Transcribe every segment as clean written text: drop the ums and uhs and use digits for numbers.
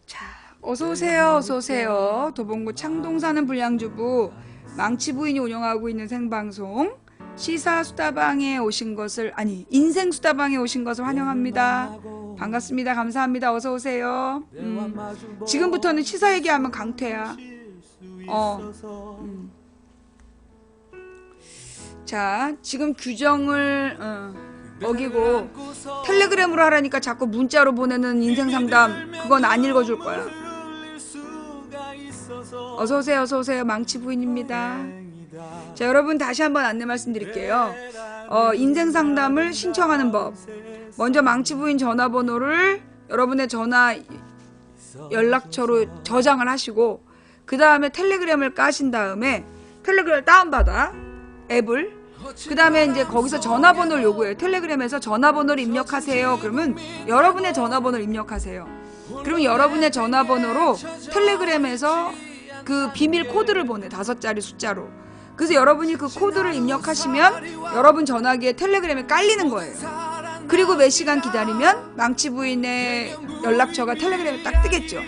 자, 어서오세요. 어서오세요. 도봉구 창동 사는 불량주부 망치 부인이 운영하고 있는 생방송 시사수다방에 오신 것을, 아니 인생수다방에 오신 것을 환영합니다. 반갑습니다. 감사합니다. 어서오세요. 지금부터는 시사 얘기하면 강퇴야. 자, 지금 규정을 어기고 텔레그램으로 하라니까 자꾸 문자로 보내는 인생상담, 그건 안 읽어줄 거야. 어서오세요. 어서오세요. 망치 부인입니다. 자, 여러분 다시 한번 안내 말씀드릴게요. 인생상담을 신청하는 법. 먼저 망치 부인 전화번호를 여러분의 전화 연락처로 저장을 하시고, 그 다음에 텔레그램을 까신 다음에 텔레그램을 다운받아, 앱을. 그 다음에 이제 거기서 전화번호를 요구해요. 텔레그램에서 전화번호를 입력하세요. 그러면 여러분의 전화번호를 입력하세요. 그러면 여러분의 전화번호로 텔레그램에서 그 비밀 코드를 보내, 5자리 숫자로. 그래서 여러분이 그 코드를 입력하시면 여러분 전화기에 텔레그램에 깔리는 거예요. 그리고 몇 시간 기다리면 망치 부인의 연락처가 텔레그램에 딱 뜨겠죠.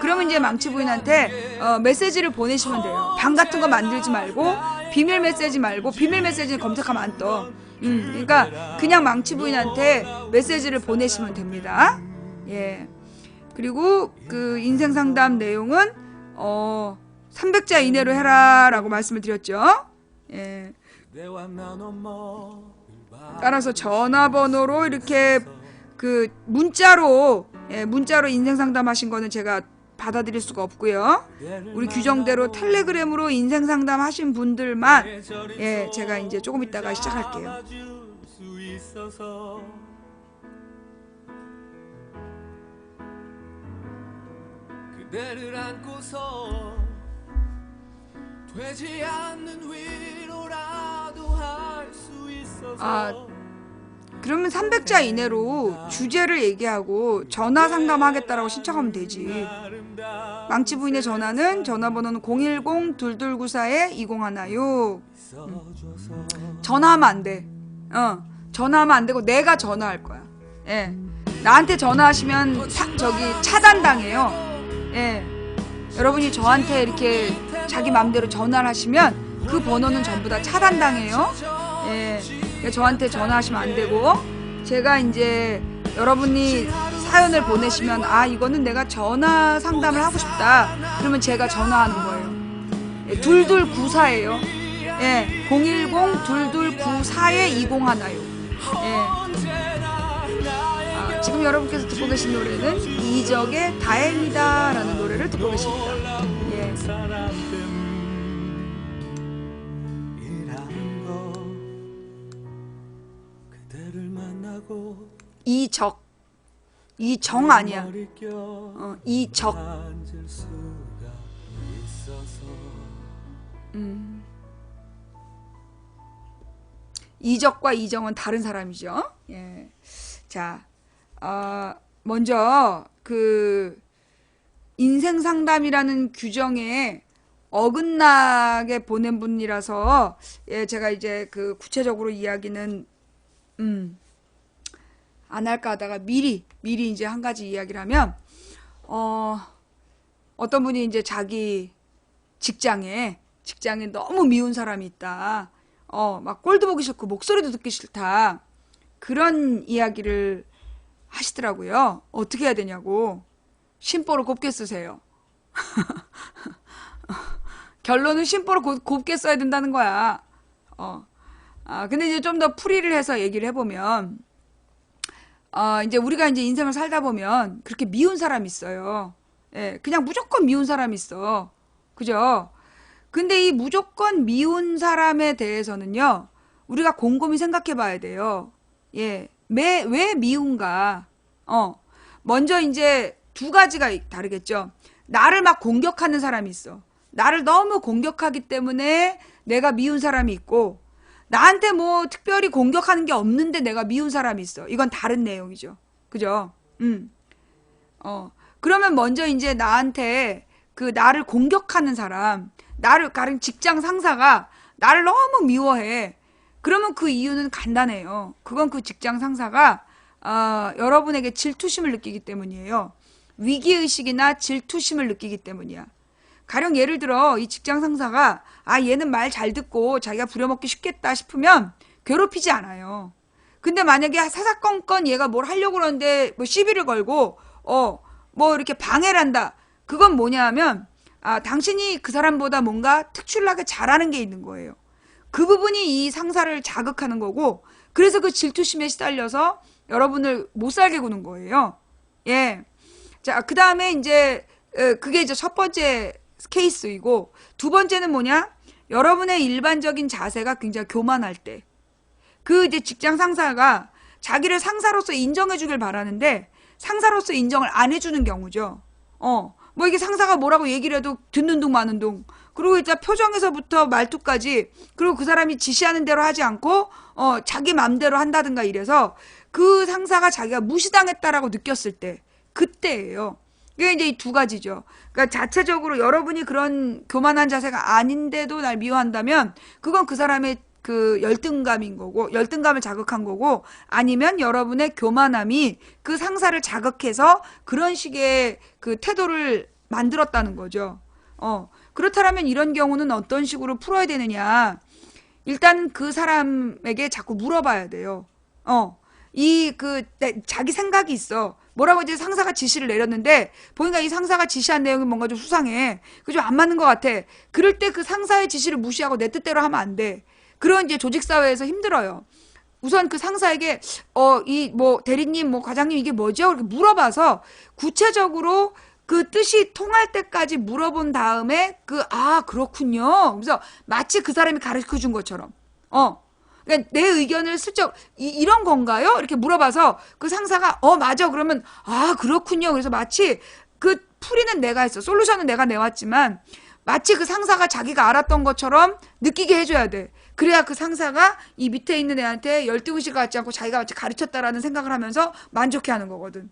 그러면 이제 망치 부인한테 메시지를 보내시면 돼요. 방 같은 거 만들지 말고, 비밀 메시지 말고. 비밀 메시지는 검색하면 안 떠. 그러니까 그냥 망치 부인한테 메시지를 보내시면 됩니다. 예. 그리고 그 인생 상담 내용은 300자 이내로 해라라고 말씀을 드렸죠. 예. 따라서 전화번호로 이렇게 그 문자로 인생 상담하신 거는 제가 받아들일 수가 없고요. 우리 규정대로 텔레그램으로 인생 상담하신 분들만 제가 이제 조금 있다가 시작할게요. 그대를 안고서 되지 않는 위로라도 할 수 있어서. 그러면 300자 이내로 주제를 얘기하고 전화 상담하겠다라고 신청하면 되지. 망치 부인의 전화번호는 010-2294-2016. 전화하면 안 돼. 전화하면 안 되고 내가 전화할 거야. 예. 나한테 전화하시면 차단당해요. 예. 여러분이 저한테 이렇게 자기 마음대로 전화를 하시면 그 번호는 전부 다 차단당해요. 예. 저한테 전화하시면 안 되고, 제가 이제 여러분이 사연을 보내시면 이거는 내가 전화 상담을 하고 싶다, 그러면 제가 전화하는 거예요. 2294예요. 예, 010-2294-2016. 예. 지금 여러분께서 듣고 계신 노래는 이적의 다행이다 라는 노래를 듣고 계십니다. 예. 이정 아니야. 이적. 이적과 이정은 다른 사람이죠. 예. 자, 먼저 그 인생 상담이라는 규정에 어긋나게 보낸 분이라서 제가 이제 그 구체적으로 이야기는 안 할까 하다가 미리 이제 한 가지 이야기를 하면, 어떤 분이 이제 자기 직장에 너무 미운 사람이 있다. 막 꼴도 보기 싫고 목소리도 듣기 싫다. 그런 이야기를 하시더라고요. 어떻게 해야 되냐고. 심보를 곱게 쓰세요. 결론은 심보를 곱게 써야 된다는 거야. 근데 이제 좀 더 풀이를 해서 얘기를 해보면, 이제 우리가 이제 인생을 살다 보면 그렇게 미운 사람이 있어요. 예, 그냥 무조건 미운 사람이 있어. 그죠? 근데 이 무조건 미운 사람에 대해서는요, 우리가 곰곰이 생각해 봐야 돼요. 예, 왜 미운가? 먼저 이제 두 가지가 다르겠죠. 나를 막 공격하는 사람이 있어. 나를 너무 공격하기 때문에 내가 미운 사람이 있고, 나한테 뭐 특별히 공격하는 게 없는데 내가 미운 사람이 있어. 이건 다른 내용이죠. 그죠? 그러면 먼저 이제 나한테 그 나를 공격하는 사람, 나를 가른 직장 상사가 나를 너무 미워해. 그러면 그 이유는 간단해요. 그건 그 직장 상사가 여러분에게 질투심을 느끼기 때문이에요. 위기의식이나 질투심을 느끼기 때문이야. 가령 예를 들어 이 직장 상사가 얘는 말 잘 듣고 자기가 부려먹기 쉽겠다 싶으면 괴롭히지 않아요. 근데 만약에 사사건건 얘가 뭘 하려고 그러는데 뭐 시비를 걸고 뭐 이렇게 방해를 한다. 그건 뭐냐 하면 당신이 그 사람보다 뭔가 특출나게 잘하는 게 있는 거예요. 그 부분이 이 상사를 자극하는 거고, 그래서 그 질투심에 시달려서 여러분을 못 살게 구는 거예요. 예. 자, 그 다음에 이제 그게 이제 첫 번째 케이스이고, 두 번째는 뭐냐? 여러분의 일반적인 자세가 굉장히 교만할 때, 그 이제 직장 상사가 자기를 상사로서 인정해 주길 바라는데 상사로서 인정을 안 해주는 경우죠. 뭐 이게 상사가 뭐라고 얘기를 해도 듣는 둥 마는 둥. 그리고 이제 표정에서부터 말투까지, 그리고 그 사람이 지시하는 대로 하지 않고 자기 맘대로 한다든가 이래서 그 상사가 자기가 무시당했다라고 느꼈을 때, 그때예요. 이게 이제 이 두 가지죠. 그러니까 자체적으로 여러분이 그런 교만한 자세가 아닌데도 날 미워한다면 그건 그 사람의 그 열등감인 거고, 열등감을 자극한 거고, 아니면 여러분의 교만함이 그 상사를 자극해서 그런 식의 그 태도를 만들었다는 거죠. 그렇다면 이런 경우는 어떤 식으로 풀어야 되느냐? 일단 그 사람에게 자꾸 물어봐야 돼요. 자기 생각이 있어. 뭐라고 이제 상사가 지시를 내렸는데 보니까 이 상사가 지시한 내용이 뭔가 좀 수상해. 그 좀 안 맞는 것 같아. 그럴 때 그 상사의 지시를 무시하고 내 뜻대로 하면 안 돼. 그런 이제 조직 사회에서 힘들어요. 우선 그 상사에게 이 뭐 대리님 뭐 과장님 이게 뭐죠? 이렇게 물어봐서 구체적으로 그 뜻이 통할 때까지 물어본 다음에 그렇군요. 그래서 마치 그 사람이 가르쳐 준 것처럼 그러니까 내 의견을 슬쩍 이런 건가요? 이렇게 물어봐서 그 상사가 맞아. 그러면 그렇군요. 그래서 마치 그 풀이는 내가 했어. 솔루션은 내가 내왔지만 마치 그 상사가 자기가 알았던 것처럼 느끼게 해줘야 돼. 그래야 그 상사가 이 밑에 있는 애한테 열등의식 갖지 않고 자기가 마치 가르쳤다라는 생각을 하면서 만족해하는 거거든.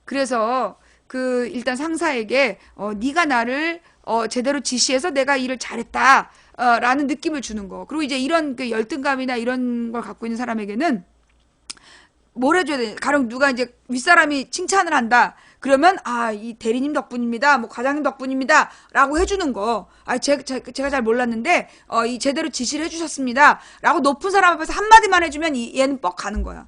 그래서 그 일단 상사에게 네가 나를 제대로 지시해서 내가 일을 잘했다 라는 느낌을 주는 거. 그리고 이제 이런 그 열등감이나 이런 걸 갖고 있는 사람에게는 뭘 해줘야 돼? 가령 누가 이제 윗사람이 칭찬을 한다. 그러면 이 대리님 덕분입니다. 뭐 과장님 덕분입니다. 라고 해주는 거. 제가 잘 몰랐는데 이 제대로 지시를 해주셨습니다. 라고 높은 사람 앞에서 한마디만 해주면 얘는 뻑 가는 거야.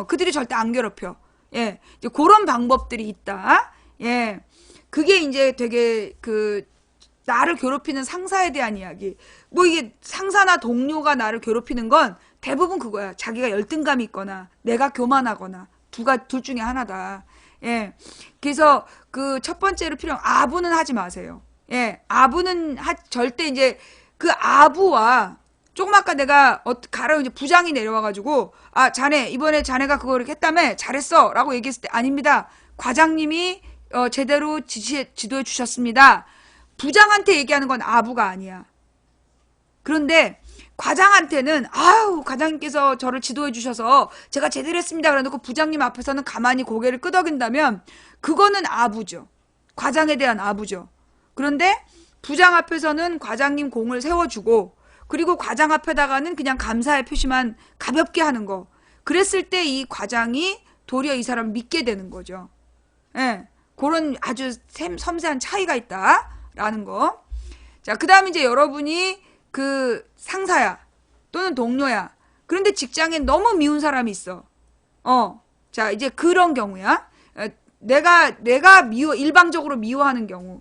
그들이 절대 안 괴롭혀. 예, 이제 그런 방법들이 있다. 예, 그게 이제 되게 나를 괴롭히는 상사에 대한 이야기. 뭐 이게 상사나 동료가 나를 괴롭히는 건 대부분 그거야. 자기가 열등감이 있거나 내가 교만하거나 둘 중에 하나다. 예. 그래서 그 첫 번째로 필요한 아부는 하지 마세요. 예. 아부는 절대 이제 그 아부와 조금 아까 내가 가령 이제 부장이 내려와가지고 자네 이번에 자네가 그거 이렇게 했다며 잘했어 라고 얘기했을 때 아닙니다. 과장님이 제대로 지도해 주셨습니다. 부장한테 얘기하는 건 아부가 아니야. 그런데 과장한테는 과장님께서 저를 지도해 주셔서 제가 제대로 했습니다. 그래놓고 부장님 앞에서는 가만히 고개를 끄덕인다면 그거는 아부죠. 과장에 대한 아부죠. 그런데 부장 앞에서는 과장님 공을 세워주고 그리고 과장 앞에다가는 그냥 감사의 표시만 가볍게 하는 거. 그랬을 때 이 과장이 도리어 이 사람을 믿게 되는 거죠. 예, 그런 아주 섬세한 차이가 있다라는 거. 자, 그 다음에 이제 여러분이 그 상사야 또는 동료야. 그런데 직장에 너무 미운 사람이 있어. 자, 이제 그런 경우야. 내가 일방적으로 미워하는 경우.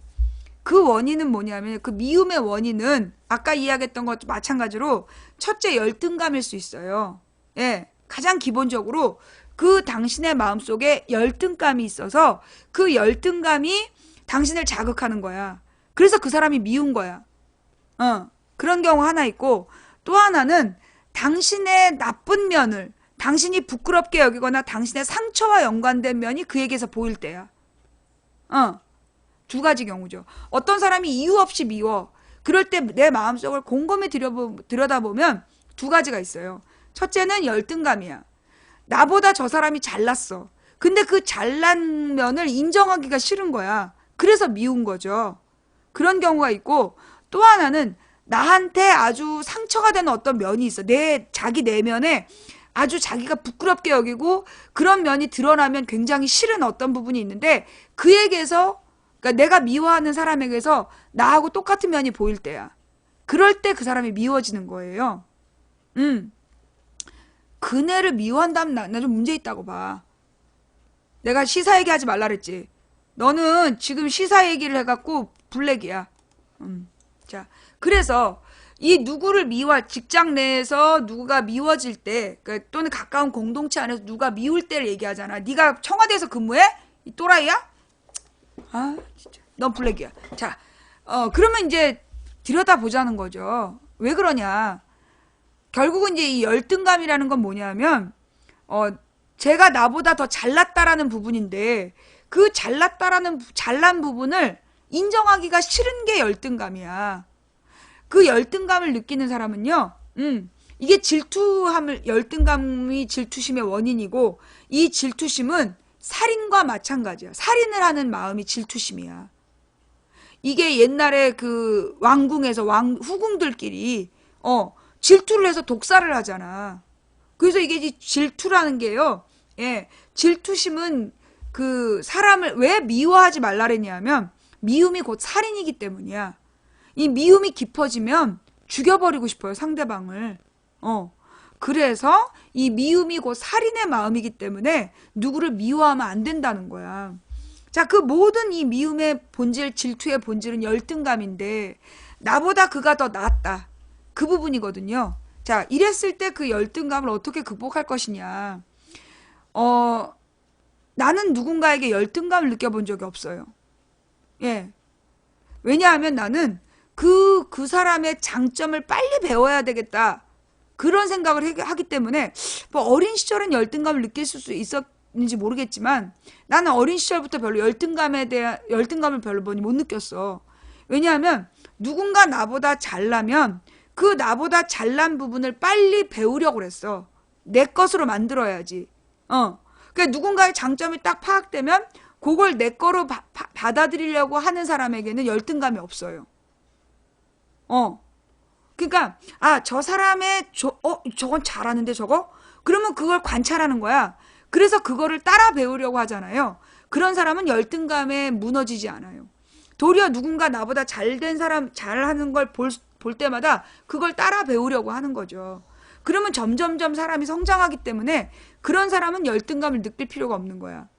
그 원인은 뭐냐면 그 미움의 원인은 아까 이야기했던 것 마찬가지로 첫째 열등감일 수 있어요. 예, 가장 기본적으로 그 당신의 마음속에 열등감이 있어서 그 열등감이 당신을 자극하는 거야. 그래서 그 사람이 미운 거야. 그런 경우 하나 있고 또 하나는 당신의 나쁜 면을 당신이 부끄럽게 여기거나 당신의 상처와 연관된 면이 그에게서 보일 때야. 두 가지 경우죠. 어떤 사람이 이유 없이 미워. 그럴 때 내 마음속을 곰곰이 들여다보면 두 가지가 있어요. 첫째는 열등감이야. 나보다 저 사람이 잘났어. 근데 그 잘난 면을 인정하기가 싫은 거야. 그래서 미운 거죠. 그런 경우가 있고, 또 하나는 나한테 아주 상처가 되는 어떤 면이 있어. 자기 내면에 아주 자기가 부끄럽게 여기고 그런 면이 드러나면 굉장히 싫은 어떤 부분이 있는데, 그에게서, 그러니까 내가 미워하는 사람에게서 나하고 똑같은 면이 보일 때야. 그럴 때 그 사람이 미워지는 거예요. 그네를 미워한다면 나 좀 문제 있다고 봐. 내가 시사 얘기하지 말라 그랬지. 너는 지금 시사 얘기를 해갖고 블랙이야. 자, 그래서 이 누구를 직장 내에서 누가 미워질 때, 또는 가까운 공동체 안에서 누가 미울 때를 얘기하잖아. 네가 청와대에서 근무해? 이 또라이야? 아, 진짜. 넌 블랙이야. 자, 그러면 이제 들여다보자는 거죠. 왜 그러냐? 결국은 이제 이 열등감이라는 건 뭐냐면, 제가 나보다 더 잘났다라는 부분인데, 그 잘난 부분을 인정하기가 싫은 게 열등감이야. 그 열등감을 느끼는 사람은요, 이게 열등감이 질투심의 원인이고, 이 질투심은 살인과 마찬가지야. 살인을 하는 마음이 질투심이야. 이게 옛날에 그 왕궁에서 후궁들끼리, 질투를 해서 독살을 하잖아. 그래서 이게 질투라는 게요, 예, 질투심은 그 사람을 왜 미워하지 말라 그랬냐면, 미움이 곧 살인이기 때문이야. 이 미움이 깊어지면 죽여버리고 싶어요, 상대방을. 그래서 이 미움이 곧 살인의 마음이기 때문에 누구를 미워하면 안 된다는 거야. 자, 그 모든 이 미움의 본질, 질투의 본질은 열등감인데, 나보다 그가 더 낫다. 그 부분이거든요. 자, 이랬을 때 그 열등감을 어떻게 극복할 것이냐. 나는 누군가에게 열등감을 느껴본 적이 없어요. 예. 왜냐하면 나는 그 사람의 장점을 빨리 배워야 되겠다. 그런 생각을 하기 때문에, 뭐 어린 시절은 열등감을 느낄 수 있었는지 모르겠지만, 나는 어린 시절부터 별로 열등감을 별로 못 느꼈어. 왜냐하면 누군가 나보다 잘나면 그 나보다 잘난 부분을 빨리 배우려고 그랬어. 내 것으로 만들어야지. 그러니까 누군가의 장점이 딱 파악되면 그걸 내 거로 받아들이려고 하는 사람에게는 열등감이 없어요. 그러니까 저 사람의 저건 잘하는데 저거? 그러면 그걸 관찰하는 거야. 그래서 그거를 따라 배우려고 하잖아요. 그런 사람은 열등감에 무너지지 않아요. 도리어 누군가 나보다 잘된 사람, 잘하는 걸 볼 때마다 그걸 따라 배우려고 하는 거죠. 그러면 점점점 사람이 성장하기 때문에 그런 사람은 열등감을 느낄 필요가 없는 거야.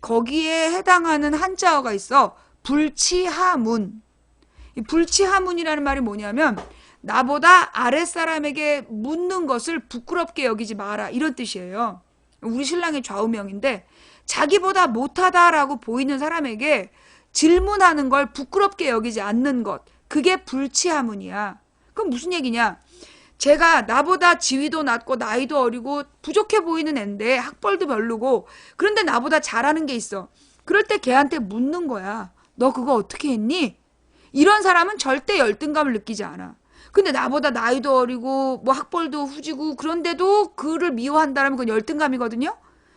거기에 해당하는 한자어가 있어. 불치하문. 이 불치하문이라는 말이 뭐냐면, 나보다 아랫사람에게 묻는 것을 부끄럽게 여기지 마라, 이런 뜻이에요. 우리 신랑의 좌우명인데, 자기보다 못하다라고 보이는 사람에게 질문하는 걸 부끄럽게 여기지 않는 것, 그게 불치하문이야. 그럼 무슨 얘기냐? 제가 나보다 지위도 낮고 나이도 어리고 부족해 보이는 앤데, 학벌도 별로고, 그런데 나보다 잘하는 게 있어. 그럴 때 걔한테 묻는 거야. 너 그거 어떻게 했니? 이런 사람은 절대 열등감을 느끼지 않아. 근데 나보다 나이도 어리고 뭐 학벌도 후지고 그런데도 그를 미워한다면 그건 열등감이거든요.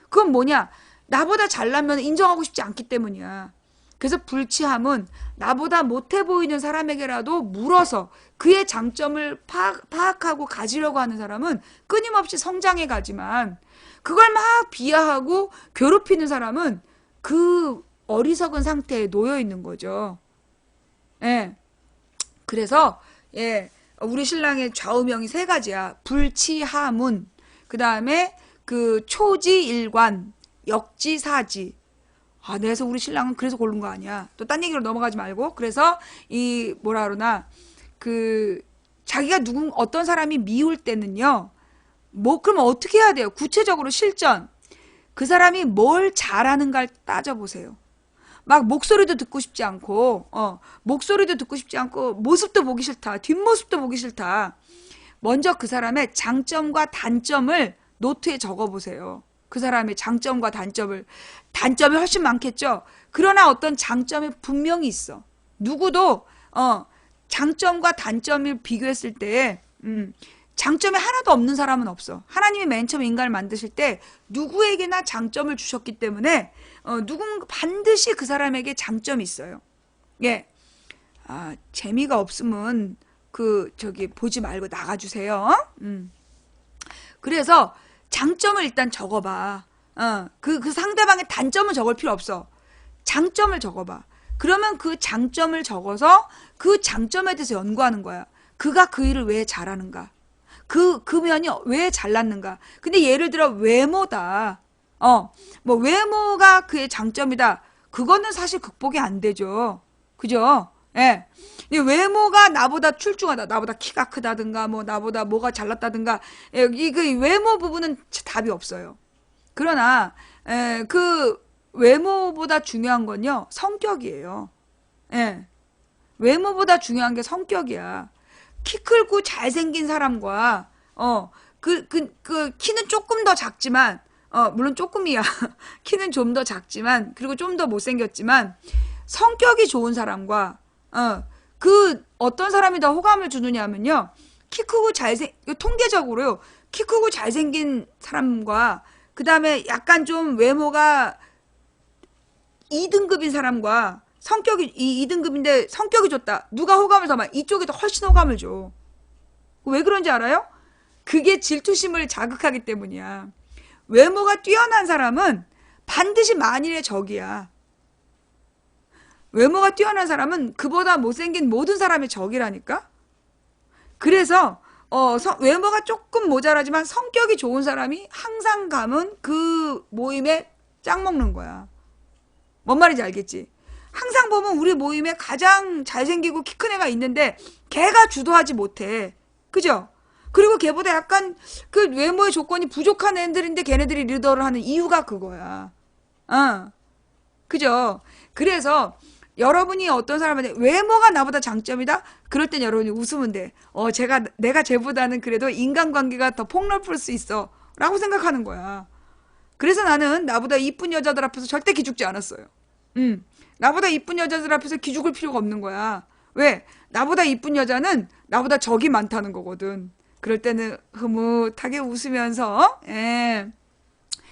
그건 뭐냐? 나보다 잘나면 인정하고 싶지 않기 때문이야. 그래서 불치함은 나보다 못해 보이는 사람에게라도 물어서 그의 장점을 파악하고 가지려고 하는 사람은 끊임없이 성장해 가지만, 그걸 막 비하하고 괴롭히는 사람은 그 어리석은 상태에 놓여 있는 거죠. 예. 그래서 우리 신랑의 좌우명이 3가지야. 불치하문, 그 다음에 그 초지일관, 역지사지. 그래서 우리 신랑은 그래서 고른 거 아니야. 또 딴 얘기로 넘어가지 말고. 그래서 이 뭐라 그러나, 자기가 어떤 사람이 미울 때는요, 그럼 어떻게 해야 돼요? 구체적으로 실전. 그 사람이 뭘 잘하는가를 따져보세요. 막 목소리도 듣고 싶지 않고, 모습도 보기 싫다. 뒷모습도 보기 싫다. 먼저 그 사람의 장점과 단점을 노트에 적어보세요. 그 사람의 장점과 단점이 훨씬 많겠죠. 그러나 어떤 장점이 분명히 있어. 누구도 장점과 단점을 비교했을 때 장점이 하나도 없는 사람은 없어. 하나님이 맨 처음 인간을 만드실 때 누구에게나 장점을 주셨기 때문에 반드시 그 사람에게 장점이 있어요. 예. 재미가 없으면 보지 말고 나가주세요. 그래서 장점을 일단 적어봐. 그 상대방의 단점을 적을 필요 없어. 장점을 적어봐. 그러면 그 장점을 적어서 그 장점에 대해서 연구하는 거야. 그가 그 일을 왜 잘하는가? 그 면이 왜 잘났는가? 근데 예를 들어 외모다. 뭐 외모가 그의 장점이다. 그거는 사실 극복이 안 되죠. 그죠? 예. 외모가 나보다 출중하다. 나보다 키가 크다든가, 뭐, 나보다 뭐가 잘났다든가, 그 외모 부분은 답이 없어요. 그러나, 그 외모보다 중요한 건요, 성격이에요. 예. 외모보다 중요한 게 성격이야. 키 크고 잘생긴 사람과, 키는 조금 더 작지만, 물론 조금이야. 키는 좀 더 작지만, 그리고 좀 더 못생겼지만, 성격이 좋은 사람과, 어떤 사람이 더 호감을 주느냐면요. 키 크고 통계적으로요. 키 크고 잘생긴 사람과, 그 다음에 약간 좀 외모가 2등급인 사람과, 성격이 2등급인데 성격이 좋다. 누가 호감을 더 많이? 이쪽이 더 훨씬 호감을 줘. 왜 그런지 알아요? 그게 질투심을 자극하기 때문이야. 외모가 뛰어난 사람은 반드시 만일의 적이야. 외모가 뛰어난 사람은 그보다 못생긴 모든 사람의 적이라니까? 그래서 외모가 조금 모자라지만 성격이 좋은 사람이 항상 가면 그 모임에 짝 먹는 거야. 뭔 말인지 알겠지? 항상 보면 우리 모임에 가장 잘생기고 키 큰 애가 있는데 걔가 주도하지 못해. 그죠? 그리고 걔보다 약간 그 외모의 조건이 부족한 애들인데 걔네들이 리더를 하는 이유가 그거야. 그죠? 그래서 여러분이 어떤 사람한테 외모가 나보다 장점이다? 그럴 땐 여러분이 웃으면 돼. 내가 쟤보다는 그래도 인간관계가 더 폭넓을 수 있어. 라고 생각하는 거야. 그래서 나는 나보다 이쁜 여자들 앞에서 절대 기죽지 않았어요. 나보다 이쁜 여자들 앞에서 기죽을 필요가 없는 거야. 왜? 나보다 이쁜 여자는 나보다 적이 많다는 거거든. 그럴 때는 흐뭇하게 웃으면서,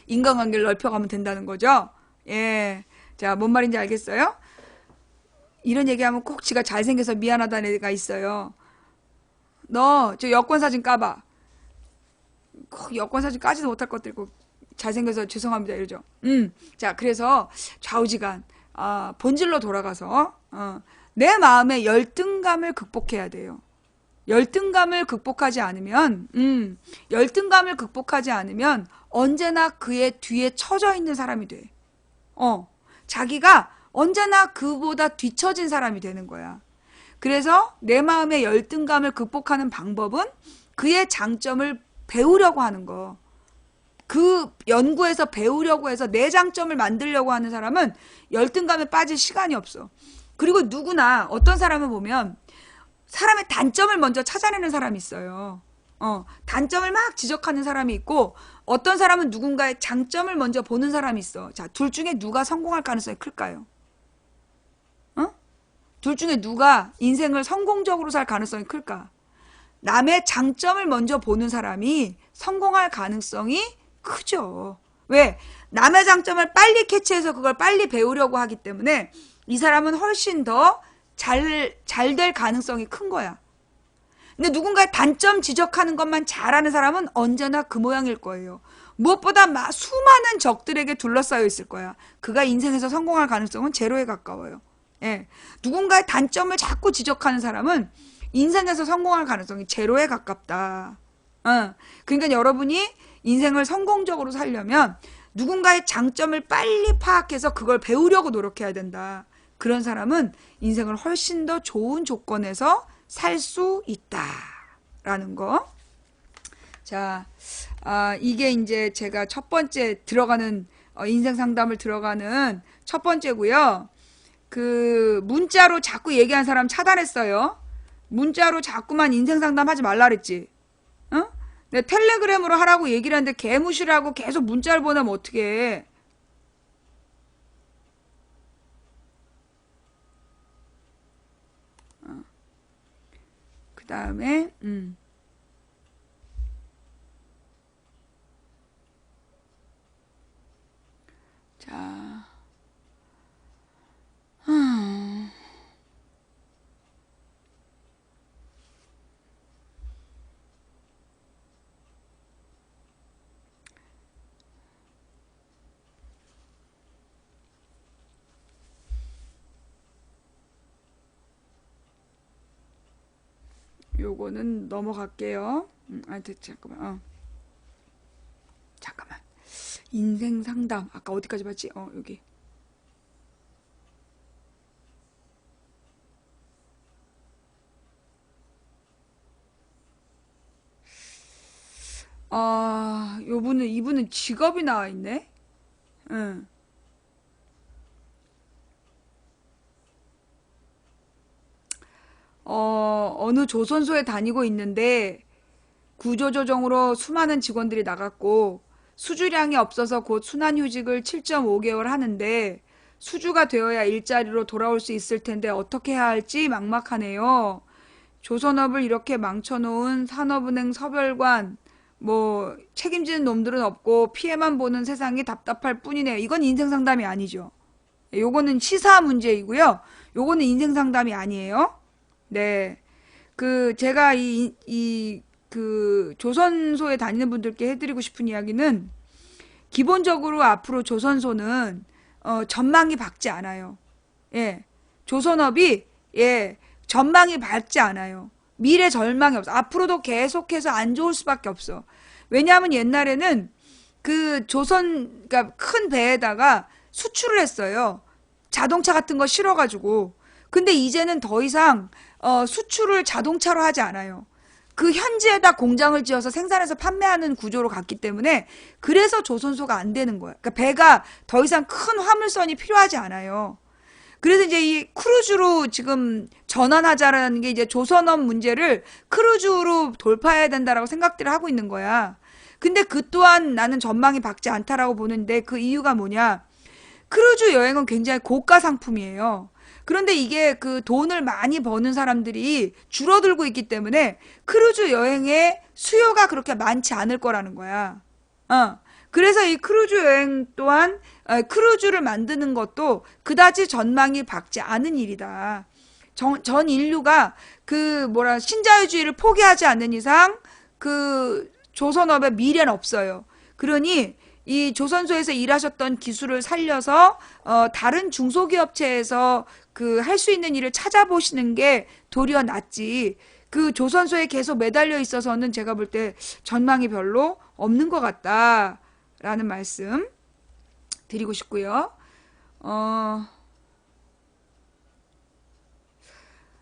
인간관계를 넓혀가면 된다는 거죠. 예. 자, 뭔 말인지 알겠어요? 이런 얘기하면 꼭 지가 잘생겨서 미안하다는 애가 있어요. 너 저 여권사진 까봐. 꼭 여권사진 까지도 못할 것들 꼭 잘생겨서 죄송합니다 이러죠. 자, 그래서 좌우지간 본질로 돌아가서 내 마음의 열등감을 극복해야 돼요. 열등감을 극복하지 않으면 언제나 그의 뒤에 처져 있는 사람이 돼. 자기가 언제나 그보다 뒤처진 사람이 되는 거야. 그래서 내 마음의 열등감을 극복하는 방법은 그의 장점을 배우려고 하는 거. 그 연구에서 배우려고 해서 내 장점을 만들려고 하는 사람은 열등감에 빠질 시간이 없어. 그리고 누구나 어떤 사람을 보면 사람의 단점을 먼저 찾아내는 사람이 있어요. 단점을 막 지적하는 사람이 있고 어떤 사람은 누군가의 장점을 먼저 보는 사람이 있어. 자, 둘 중에 누가 성공할 가능성이 클까요? 둘 중에 누가 인생을 성공적으로 살 가능성이 클까? 남의 장점을 먼저 보는 사람이 성공할 가능성이 크죠. 왜? 남의 장점을 빨리 캐치해서 그걸 빨리 배우려고 하기 때문에 이 사람은 훨씬 더 잘 될 가능성이 큰 거야. 근데 누군가의 단점 지적하는 것만 잘하는 사람은 언제나 그 모양일 거예요. 무엇보다 수많은 적들에게 둘러싸여 있을 거야. 그가 인생에서 성공할 가능성은 제로에 가까워요. 예. 누군가의 단점을 자꾸 지적하는 사람은 인생에서 성공할 가능성이 제로에 가깝다. 그러니까 여러분이 인생을 성공적으로 살려면 누군가의 장점을 빨리 파악해서 그걸 배우려고 노력해야 된다. 그런 사람은 인생을 훨씬 더 좋은 조건에서 살 수 있다라는 거. 자, 이게 이제 제가 첫 번째 들어가는 인생 상담을 들어가는 첫 번째고요. 그 문자로 자꾸 얘기한 사람 차단했어요. 문자로 자꾸만 인생 상담 하지 말라 그랬지. 내 텔레그램으로 하라고 얘기를 하는데 개무시를 하고 계속 문자를 보내면 어떡해. 그 다음에 자, 요거는 넘어갈게요. 잠깐만. 잠깐만. 인생 상담. 아까 어디까지 봤지? 여기. 이분은 직업이 나와 있네. 응. 어느 조선소에 다니고 있는데 구조조정으로 수많은 직원들이 나갔고 수주량이 없어서 곧 순환휴직을 7.5개월 하는데 수주가 되어야 일자리로 돌아올 수 있을 텐데 어떻게 해야 할지 막막하네요. 조선업을 이렇게 망쳐놓은 산업은행 서별관 책임지는 놈들은 없고 피해만 보는 세상이 답답할 뿐이네요. 이건 인생상담이 아니죠. 요거는 시사 문제이고요. 요거는 인생상담이 아니에요. 네. 제가 조선소에 다니는 분들께 해드리고 싶은 이야기는 기본적으로 앞으로 조선소는, 전망이 밝지 않아요. 예. 조선업이, 예, 전망이 밝지 않아요. 미래 전망이 없어. 앞으로도 계속해서 안 좋을 수밖에 없어. 왜냐하면 옛날에는 그러니까 큰 배에다가 수출을 했어요. 자동차 같은 거 실어가지고. 근데 이제는 더 이상 수출을 자동차로 하지 않아요. 그 현지에다 공장을 지어서 생산해서 판매하는 구조로 갔기 때문에 그래서 조선소가 안 되는 거야. 그러니까 배가 더 이상 큰 화물선이 필요하지 않아요. 그래서 이제 이 크루즈로 지금 전환하자라는 게 이제 조선업 문제를 크루즈로 돌파해야 된다라고 생각들을 하고 있는 거야. 근데 그 또한 나는 전망이 밝지 않다라고 보는데 그 이유가 뭐냐? 크루즈 여행은 굉장히 고가 상품이에요. 그런데 이게 그 돈을 많이 버는 사람들이 줄어들고 있기 때문에 크루즈 여행의 수요가 그렇게 많지 않을 거라는 거야. 그래서 이 크루즈 여행 또한 크루즈를 만드는 것도 그다지 전망이 밝지 않은 일이다. 전 인류가 신자유주의를 포기하지 않는 이상 조선업의 미래는 없어요. 그러니 이 조선소에서 일하셨던 기술을 살려서 다른 중소기업체에서 할 수 있는 일을 찾아보시는 게 도리어 낫지. 조선소에 계속 매달려 있어서는 제가 볼 때 전망이 별로 없는 것 같다라는 말씀 드리고 싶고요.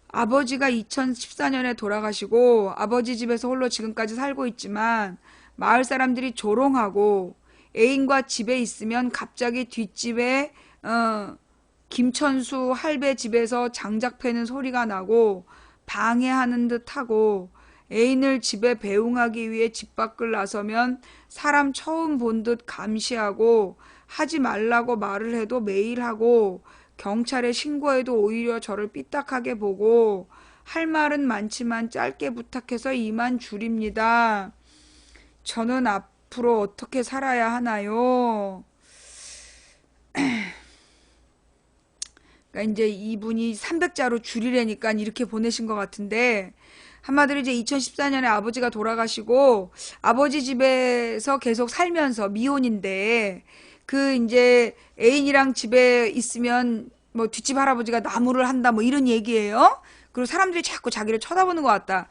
아버지가 2014년에 돌아가시고 아버지 집에서 홀로 지금까지 살고 있지만 마을 사람들이 조롱하고 애인과 집에 있으면 갑자기 뒷집에 김천수 할배 집에서 장작 패는 소리가 나고 방해하는 듯 하고 애인을 집에 배웅하기 위해 집 밖을 나서면 사람 처음 본 듯 감시하고 하지 말라고 말을 해도 매일 하고 경찰에 신고해도 오히려 저를 삐딱하게 보고 할 말은 많지만 짧게 부탁해서 이만 줄입니다. 저는 앞으로 어떻게 살아야 하나요? 그러니까 이제 이분이 300자로 줄이려니까 이렇게 보내신 것 같은데 한마디로 이제 2014년에 아버지가 돌아가시고 아버지 집에서 계속 살면서 미혼인데 이제 애인이랑 집에 있으면 뒷집 할아버지가 나무를 한다 이런 얘기예요. 그리고 사람들이 자꾸 자기를 쳐다보는 것 같다.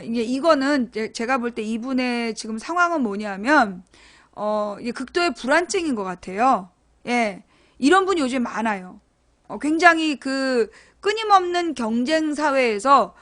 이거는 제가 볼 때 이분의 지금 상황은 뭐냐면 이게 극도의 불안증인 것 같아요. 예, 이런 분이 요즘 많아요. 굉장히 끊임없는 경쟁 사회에서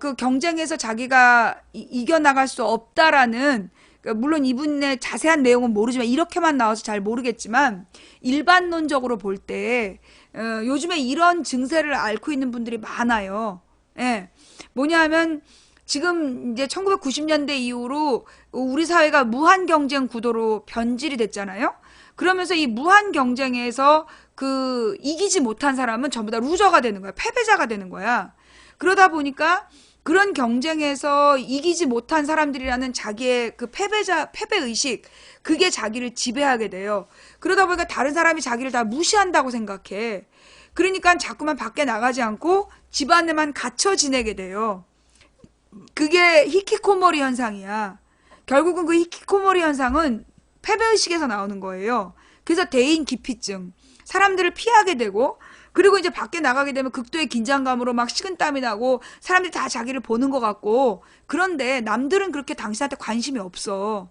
그 경쟁에서 자기가 이겨나갈 수 없다라는, 그러니까 물론 이분의 자세한 내용은 모르지만 이렇게만 나와서 잘 모르겠지만 일반론적으로 볼 때 요즘에 이런 증세를 앓고 있는 분들이 많아요. 예. 뭐냐 하면 지금 이제 1990년대 이후로 우리 사회가 무한 경쟁 구도로 변질이 됐잖아요. 그러면서 이 무한 경쟁에서 이기지 못한 사람은 전부 다 루저가 되는 거야. 패배자가 되는 거야. 그러다 보니까 그런 경쟁에서 이기지 못한 사람들이라는 자기의 그 패배의식, 그게 자기를 지배하게 돼요. 그러다 보니까 다른 사람이 자기를 다 무시한다고 생각해. 그러니까 자꾸만 밖에 나가지 않고 집 안에만 갇혀 지내게 돼요. 그게 히키코모리 현상이야. 결국은 그 히키코모리 현상은 패배의식에서 나오는 거예요. 그래서 대인 기피증, 사람들을 피하게 되고, 그리고 이제 밖에 나가게 되면 극도의 긴장감으로 막 식은땀이 나고 사람들이 다 자기를 보는 것 같고, 그런데 남들은 그렇게 당신한테 관심이 없어.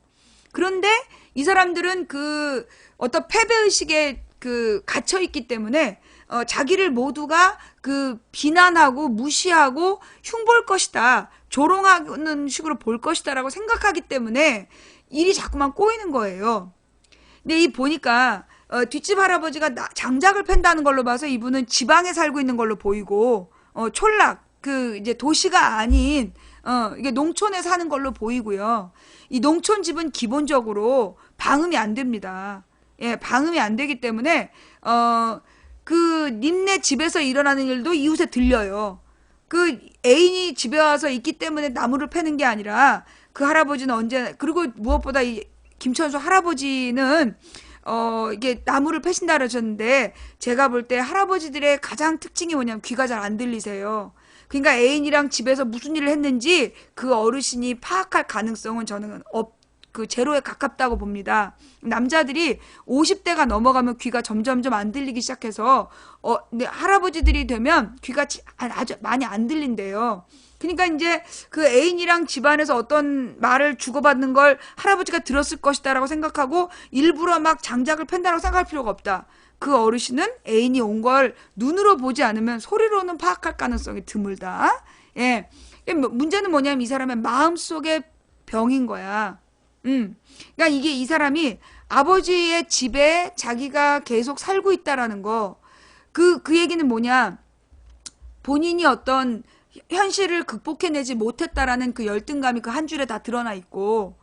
그런데 이 사람들은 그 어떤 패배의식에 그 갇혀있기 때문에 자기를 모두가 그 비난하고 무시하고 흉볼 것이다, 조롱하는 식으로 볼 것이다 라고 생각하기 때문에 일이 자꾸만 꼬이는 거예요. 근데 이 보니까 뒷집 할아버지가 장작을 팬다는 걸로 봐서 이분은 지방에 살고 있는 걸로 보이고, 촌락, 그 이제 도시가 아닌 이게 농촌에 사는 걸로 보이고요. 이 농촌 집은 기본적으로 방음이 안 됩니다. 예, 방음이 안 되기 때문에 그 님네 집에서 일어나는 일도 이웃에 들려요. 그 애인이 집에 와서 있기 때문에 나무를 패는 게 아니라 그 할아버지는 언제, 그리고 무엇보다 이 김천수 할아버지는 이게 나무를 패신다 그러셨는데, 제가 볼 때 할아버지들의 가장 특징이 뭐냐면 귀가 잘 안 들리세요. 그러니까 애인이랑 집에서 무슨 일을 했는지 그 어르신이 파악할 가능성은 저는 그 제로에 가깝다고 봅니다. 남자들이 50대가 넘어가면 귀가 점점점 안 들리기 시작해서 근데 할아버지들이 되면 귀가 아주 많이 안 들린대요. 그러니까 이제 그 애인이랑 집안에서 어떤 말을 주고받는 걸 할아버지가 들었을 것이다라고 생각하고 일부러 막 장작을 팬다라고 생각할 필요가 없다. 그 어르신은 애인이 온 걸 눈으로 보지 않으면 소리로는 파악할 가능성이 드물다. 예. 문제는 뭐냐면 이 사람의 마음속의 병인 거야. 그러니까 이게 이 사람이 아버지의 집에 자기가 계속 살고 있다라는 거. 그 얘기는 뭐냐? 본인이 어떤 현실을 극복해내지 못했다라는 그 열등감이 그 한 줄에 다 드러나 있고,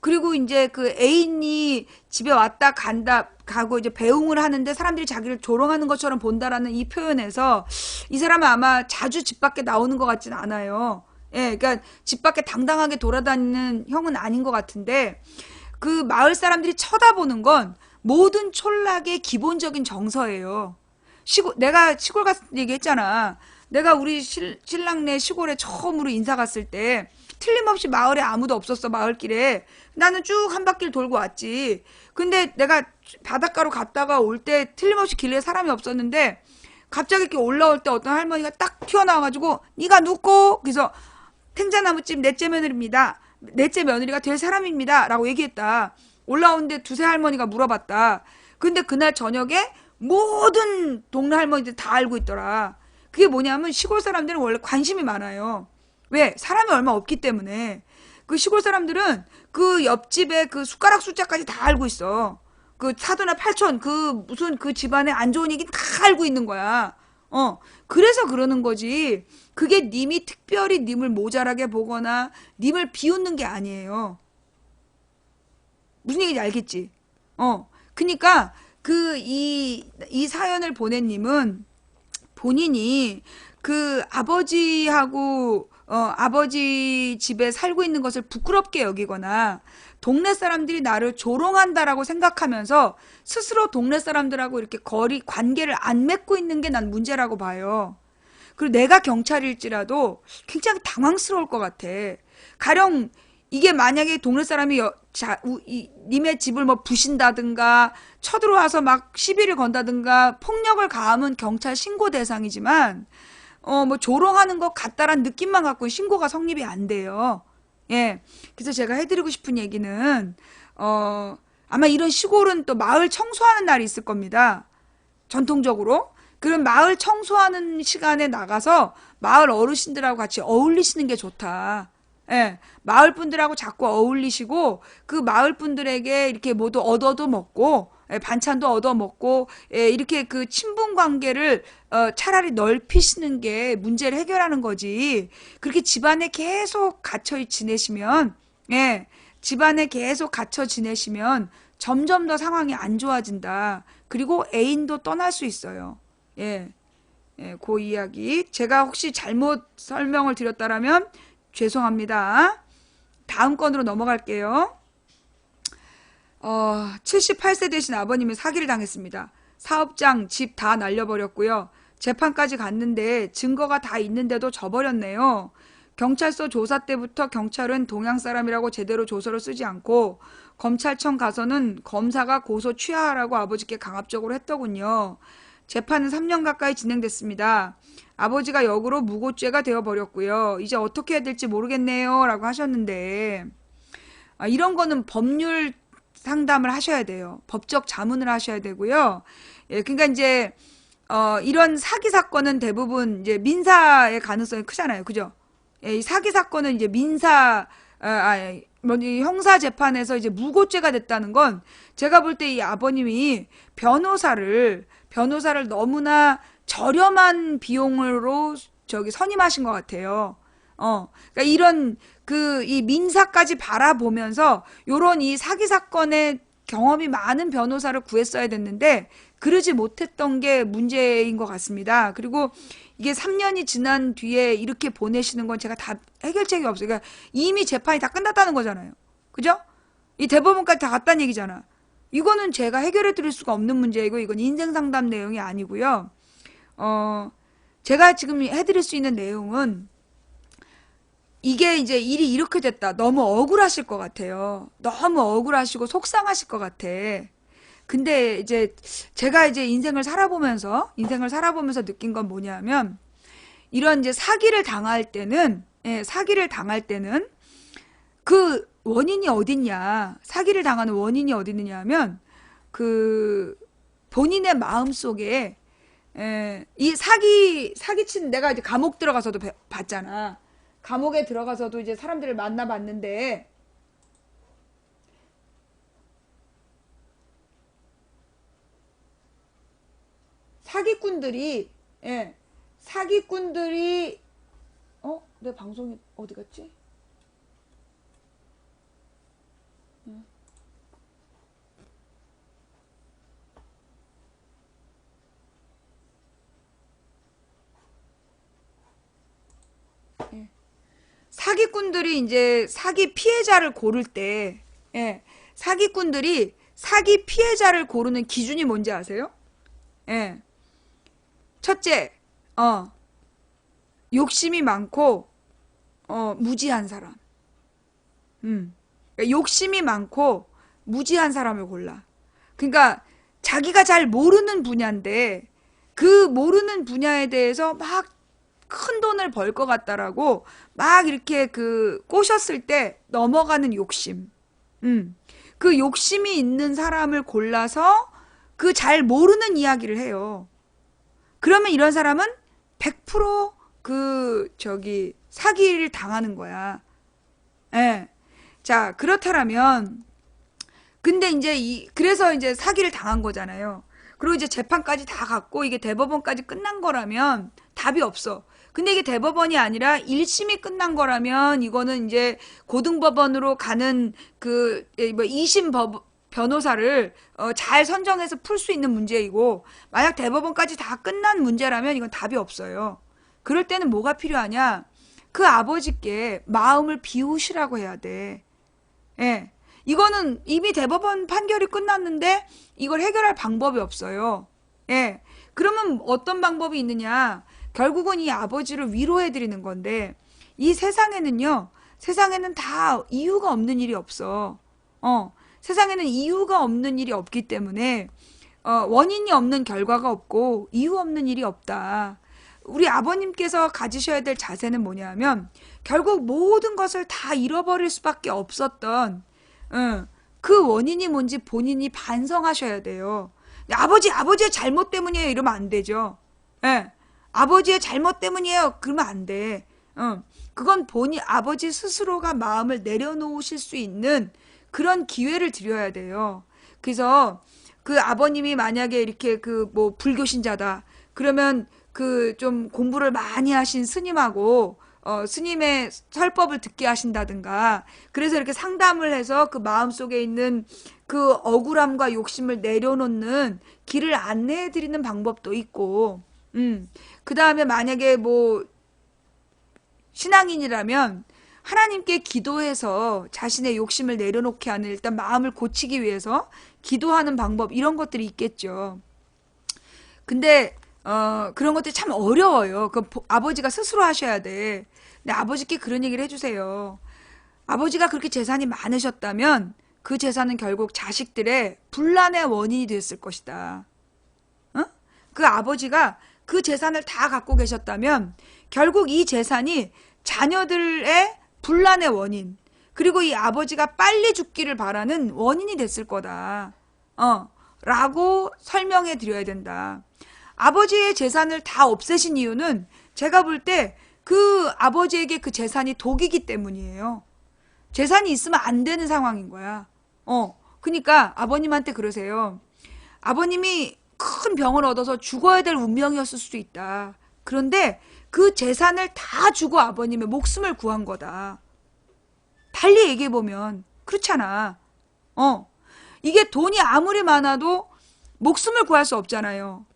그리고 이제 그 애인이 집에 왔다 간다 가고 이제 배웅을 하는데 사람들이 자기를 조롱하는 것처럼 본다라는 이 표현에서 이 사람은 아마 자주 집 밖에 나오는 것 같진 않아요. 예, 그러니까 집 밖에 당당하게 돌아다니는 형은 아닌 것 같은데, 그 마을 사람들이 쳐다보는 건 모든 촌락의 기본적인 정서예요. 내가 시골 갔을 때 얘기했잖아. 내가 우리 신랑네 시골에 처음으로 인사 갔을 때 틀림없이 마을에 아무도 없었어. 마을길에 나는 쭉 한 바퀴를 돌고 왔지. 근데 내가 바닷가로 갔다가 올 때 틀림없이 길에 사람이 없었는데 갑자기 이렇게 올라올 때 어떤 할머니가 딱 튀어나와가지고 네가 누구? 그래서 생자나무집 넷째 며느리입니다. 넷째 며느리가 될 사람입니다 라고 얘기했다. 올라오는데 두세 할머니가 물어봤다. 근데 그날 저녁에 모든 동네 할머니들 다 알고 있더라. 그게 뭐냐면 시골 사람들은 원래 관심이 많아요. 왜? 사람이 얼마 없기 때문에. 그 시골 사람들은 그 옆집에 그 숟가락 숫자까지 다 알고 있어. 그 사돈아 팔촌 그 무슨 그 집안에 안 좋은 얘기 다 알고 있는 거야. 그래서 그러는 거지. 그게 님이 특별히 님을 모자라게 보거나 님을 비웃는 게 아니에요. 무슨 얘기인지 알겠지? 그니까 이 사연을 보낸 님은 본인이 그 아버지하고 아버지 집에 살고 있는 것을 부끄럽게 여기거나 동네 사람들이 나를 조롱한다라고 생각하면서 스스로 동네 사람들하고 이렇게 관계를 안 맺고 있는 게 난 문제라고 봐요. 그리고 내가 경찰일지라도 굉장히 당황스러울 것 같아. 가령 이게 만약에 동네 사람이 님의 집을 뭐 부신다든가 쳐들어와서 막 시비를 건다든가 폭력을 가하면 경찰 신고 대상이지만 뭐 조롱하는 것 같다란 느낌만 갖고는 신고가 성립이 안 돼요. 예. 그래서 제가 해드리고 싶은 얘기는 아마 이런 시골은 또 마을 청소하는 날이 있을 겁니다. 전통적으로. 그럼 마을 청소하는 시간에 나가서 마을 어르신들하고 같이 어울리시는 게 좋다. 예, 마을 분들하고 자꾸 어울리시고 그 마을 분들에게 이렇게 모두 얻어도 먹고 반찬도 얻어 먹고 이렇게 그 친분 관계를 차라리 넓히시는 게 문제를 해결하는 거지. 그렇게 집안에 계속 갇혀 지내시면 집안에 계속 갇혀 지내시면 점점 더 상황이 안 좋아진다. 그리고 애인도 떠날 수 있어요. 예. 예, 그 이야기. 제가 혹시 잘못 설명을 드렸다라면 죄송합니다. 다음 건으로 넘어갈게요. 78세 되신 아버님이 사기를 당했습니다. 사업장, 집 다 날려버렸고요. 재판까지 갔는데 증거가 다 있는데도 져버렸네요. 경찰서 조사 때부터 경찰은 동양 사람이라고 제대로 조서를 쓰지 않고 검찰청 가서는 검사가 고소 취하하라고 아버지께 강압적으로 했더군요. 재판은 3년 가까이 진행됐습니다. 아버지가 역으로 무고죄가 되어버렸고요. 이제 어떻게 해야 될지 모르겠네요. 라고 하셨는데 이런 거는 법률 상담을 하셔야 돼요. 법적 자문을 하셔야 되고요. 예, 그러니까 이제 이런 사기 사건은 대부분 이제 민사의 가능성이 크잖아요. 그죠? 예, 이 사기 사건은 이제 형사 재판에서 이제 무고죄가 됐다는 건 제가 볼 때 이 아버님이 변호사를 너무나 저렴한 비용으로 선임하신 것 같아요. 그러니까 이런 이 민사까지 바라보면서 요런 이 사기 사건의 경험이 많은 변호사를 구했어야 됐는데 그러지 못했던 게 문제인 것 같습니다. 그리고 이게 3년이 지난 뒤에 이렇게 보내시는 건 제가 다 해결책이 없어요. 그러니까 이미 재판이 다 끝났다는 거잖아요. 그죠? 이 대법원까지 다 갔다는 얘기잖아. 이거는 제가 해결해 드릴 수가 없는 문제이고 이건 인생 상담 내용이 아니고요. 제가 지금 해드릴 수 있는 내용은 이게 이제 일이 이렇게 됐다. 너무 억울하실 것 같아요. 너무 억울하시고 속상하실 것 같아. 근데 이제 제가 이제 인생을 살아보면서 느낀 건 뭐냐면 이런 이제 사기를 당할 때는 그 원인이 어딨냐. 사기를 당하는 원인이 어디 있느냐 하면 그 본인의 마음 속에 이 사기친 내가 이제 감옥 들어가서도 봤잖아. 감옥에 들어가서도 이제 사람들을 만나봤는데 사기꾼들이 내 방송이 어디 갔지? 사기꾼들이 이제 사기 피해자를 고를 때, 사기꾼들이 사기 피해자를 고르는 기준이 뭔지 아세요? 첫째, 욕심이 많고, 무지한 사람. 그러니까 욕심이 많고, 무지한 사람을 골라. 그러니까, 자기가 잘 모르는 분야인데, 그 모르는 분야에 대해서 막 큰 돈을 벌 것 같다라고 막 이렇게 꼬셨을 때 넘어가는 욕심. 그 욕심이 있는 사람을 골라서 그 잘 모르는 이야기를 해요. 그러면 이런 사람은 100% 사기를 당하는 거야. 예. 자, 그렇다면 근데 이제 그래서 이제 사기를 당한 거잖아요. 그리고 이제 재판까지 다 갔고 이게 대법원까지 끝난 거라면 답이 없어. 근데 이게 대법원이 아니라 1심이 끝난 거라면 이거는 이제 고등법원으로 가는 2심 변호사를 잘 선정해서 풀 수 있는 문제이고 만약 대법원까지 다 끝난 문제라면 이건 답이 없어요. 그럴 때는 뭐가 필요하냐? 그 아버지께 마음을 비우시라고 해야 돼. 예. 이거는 이미 대법원 판결이 끝났는데 이걸 해결할 방법이 없어요. 예. 그러면 어떤 방법이 있느냐? 결국은 이 아버지를 위로해 드리는 건데 이 세상에는 다 이유가 없는 일이 없어. 세상에는 이유가 없는 일이 없기 때문에 원인이 없는 결과가 없고 이유 없는 일이 없다. 우리 아버님께서 가지셔야 될 자세는 뭐냐면 결국 모든 것을 다 잃어버릴 수밖에 없었던 그 원인이 뭔지 본인이 반성하셔야 돼요. 아버지의 잘못 때문이에요. 이러면 안 되죠. 예. 아버지의 잘못 때문이에요. 그러면 안 돼. 그건 아버지 스스로가 마음을 내려놓으실 수 있는 그런 기회를 드려야 돼요. 그래서 그 아버님이 만약에 이렇게 불교 신자다. 그러면 좀 공부를 많이 하신 스님하고 스님의 설법을 듣게 하신다든가 그래서 이렇게 상담을 해서 그 마음속에 있는 억울함과 욕심을 내려놓는 길을 안내해 드리는 방법도 있고 그 다음에 만약에 뭐 신앙인이라면 하나님께 기도해서 자신의 욕심을 내려놓게 하는 일단 마음을 고치기 위해서 기도하는 방법 이런 것들이 있겠죠. 근데 그런 것들이 참 어려워요. 그 아버지가 스스로 하셔야 돼. 근데 아버지께 그런 얘기를 해주세요. 아버지가 그렇게 재산이 많으셨다면 그 재산은 결국 자식들의 분란의 원인이 됐을 것이다. 어? 그 아버지가 그 재산을 다 갖고 계셨다면 결국 이 재산이 자녀들의 분란의 원인, 그리고 이 아버지가 빨리 죽기를 바라는 원인이 됐을 거다. 라고 설명해 드려야 된다. 아버지의 재산을 다 없애신 이유는 제가 볼 때 그 아버지에게 그 재산이 독이기 때문이에요. 재산이 있으면 안 되는 상황인 거야. 그러니까 아버님한테 그러세요. 아버님이 큰 병을 얻어서 죽어야 될 운명이었을 수도 있다. 그런데 그 재산을 다 주고 아버님의 목숨을 구한 거다. 달리 얘기해보면 그렇잖아. 이게 돈이 아무리 많아도 목숨을 구할 수 없잖아요.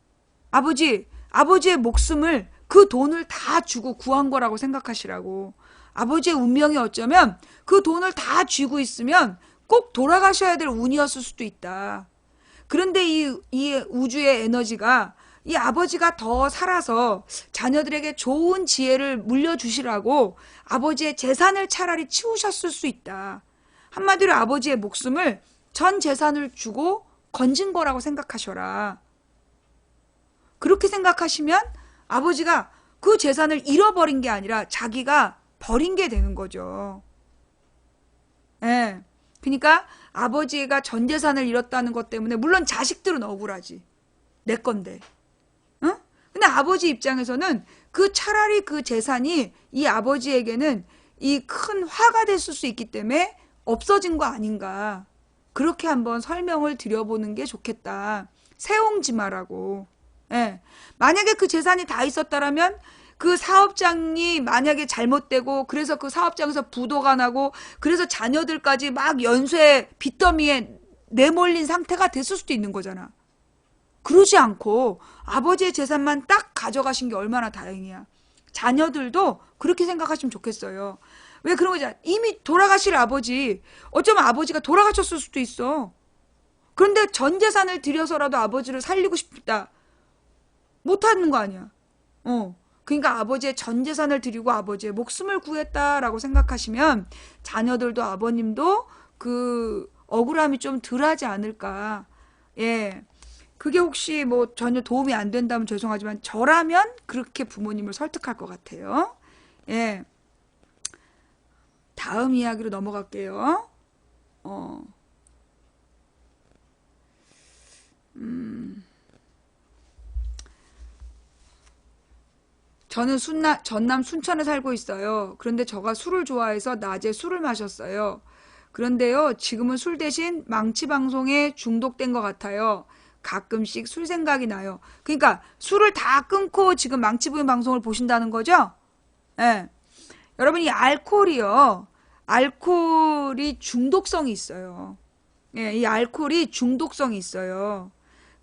아버지의 목숨을 그 돈을 다 주고 구한 거라고 생각하시라고. 아버지의 운명이 어쩌면 그 돈을 다 쥐고 있으면 꼭 돌아가셔야 될 운이었을 수도 있다. 그런데 이 우주의 에너지가 이 아버지가 더 살아서 자녀들에게 좋은 지혜를 물려주시라고 아버지의 재산을 차라리 치우셨을 수 있다. 한마디로 아버지의 목숨을 전 재산을 주고 건진 거라고 생각하셔라. 그렇게 생각하시면 아버지가 그 재산을 잃어버린 게 아니라 자기가 버린 게 되는 거죠. 예. 그러니까 아버지가 전 재산을 잃었다는 것 때문에 물론 자식들은 억울하지. 내 건데. 응? 근데 아버지 입장에서는 차라리 그 재산이 이 아버지에게는 이 큰 화가 됐을 수 있기 때문에 없어진 거 아닌가. 그렇게 한번 설명을 드려보는 게 좋겠다. 세옹지마라고. 예. 만약에 그 재산이 다 있었다라면 그 사업장이 만약에 잘못되고 그래서 그 사업장에서 부도가 나고 그래서 자녀들까지 막 연쇄 빚더미에 내몰린 상태가 됐을 수도 있는 거잖아. 그러지 않고 아버지의 재산만 딱 가져가신 게 얼마나 다행이야. 자녀들도 그렇게 생각하시면 좋겠어요. 왜 그런 거지? 이미 돌아가실 아버지, 어쩌면 아버지가 돌아가셨을 수도 있어. 그런데 전 재산을 들여서라도 아버지를 살리고 싶다. 못하는 거 아니야. 그러니까 아버지의 전 재산을 드리고 아버지의 목숨을 구했다라고 생각하시면 자녀들도 아버님도 그 억울함이 좀 덜하지 않을까. 예. 그게 혹시 뭐 전혀 도움이 안 된다면 죄송하지만 저라면 그렇게 부모님을 설득할 것 같아요. 예. 다음 이야기로 넘어갈게요. 저는 전남 순천에 살고 있어요. 그런데 저가 술을 좋아해서 낮에 술을 마셨어요. 그런데요, 지금은 술 대신 망치 방송에 중독된 것 같아요. 가끔씩 술 생각이 나요. 그러니까 술을 다 끊고 지금 망치부인 방송을 보신다는 거죠? 예. 여러분, 이 알코올이요. 알코올이 중독성이 있어요. 예, 이 알코올이 중독성이 있어요.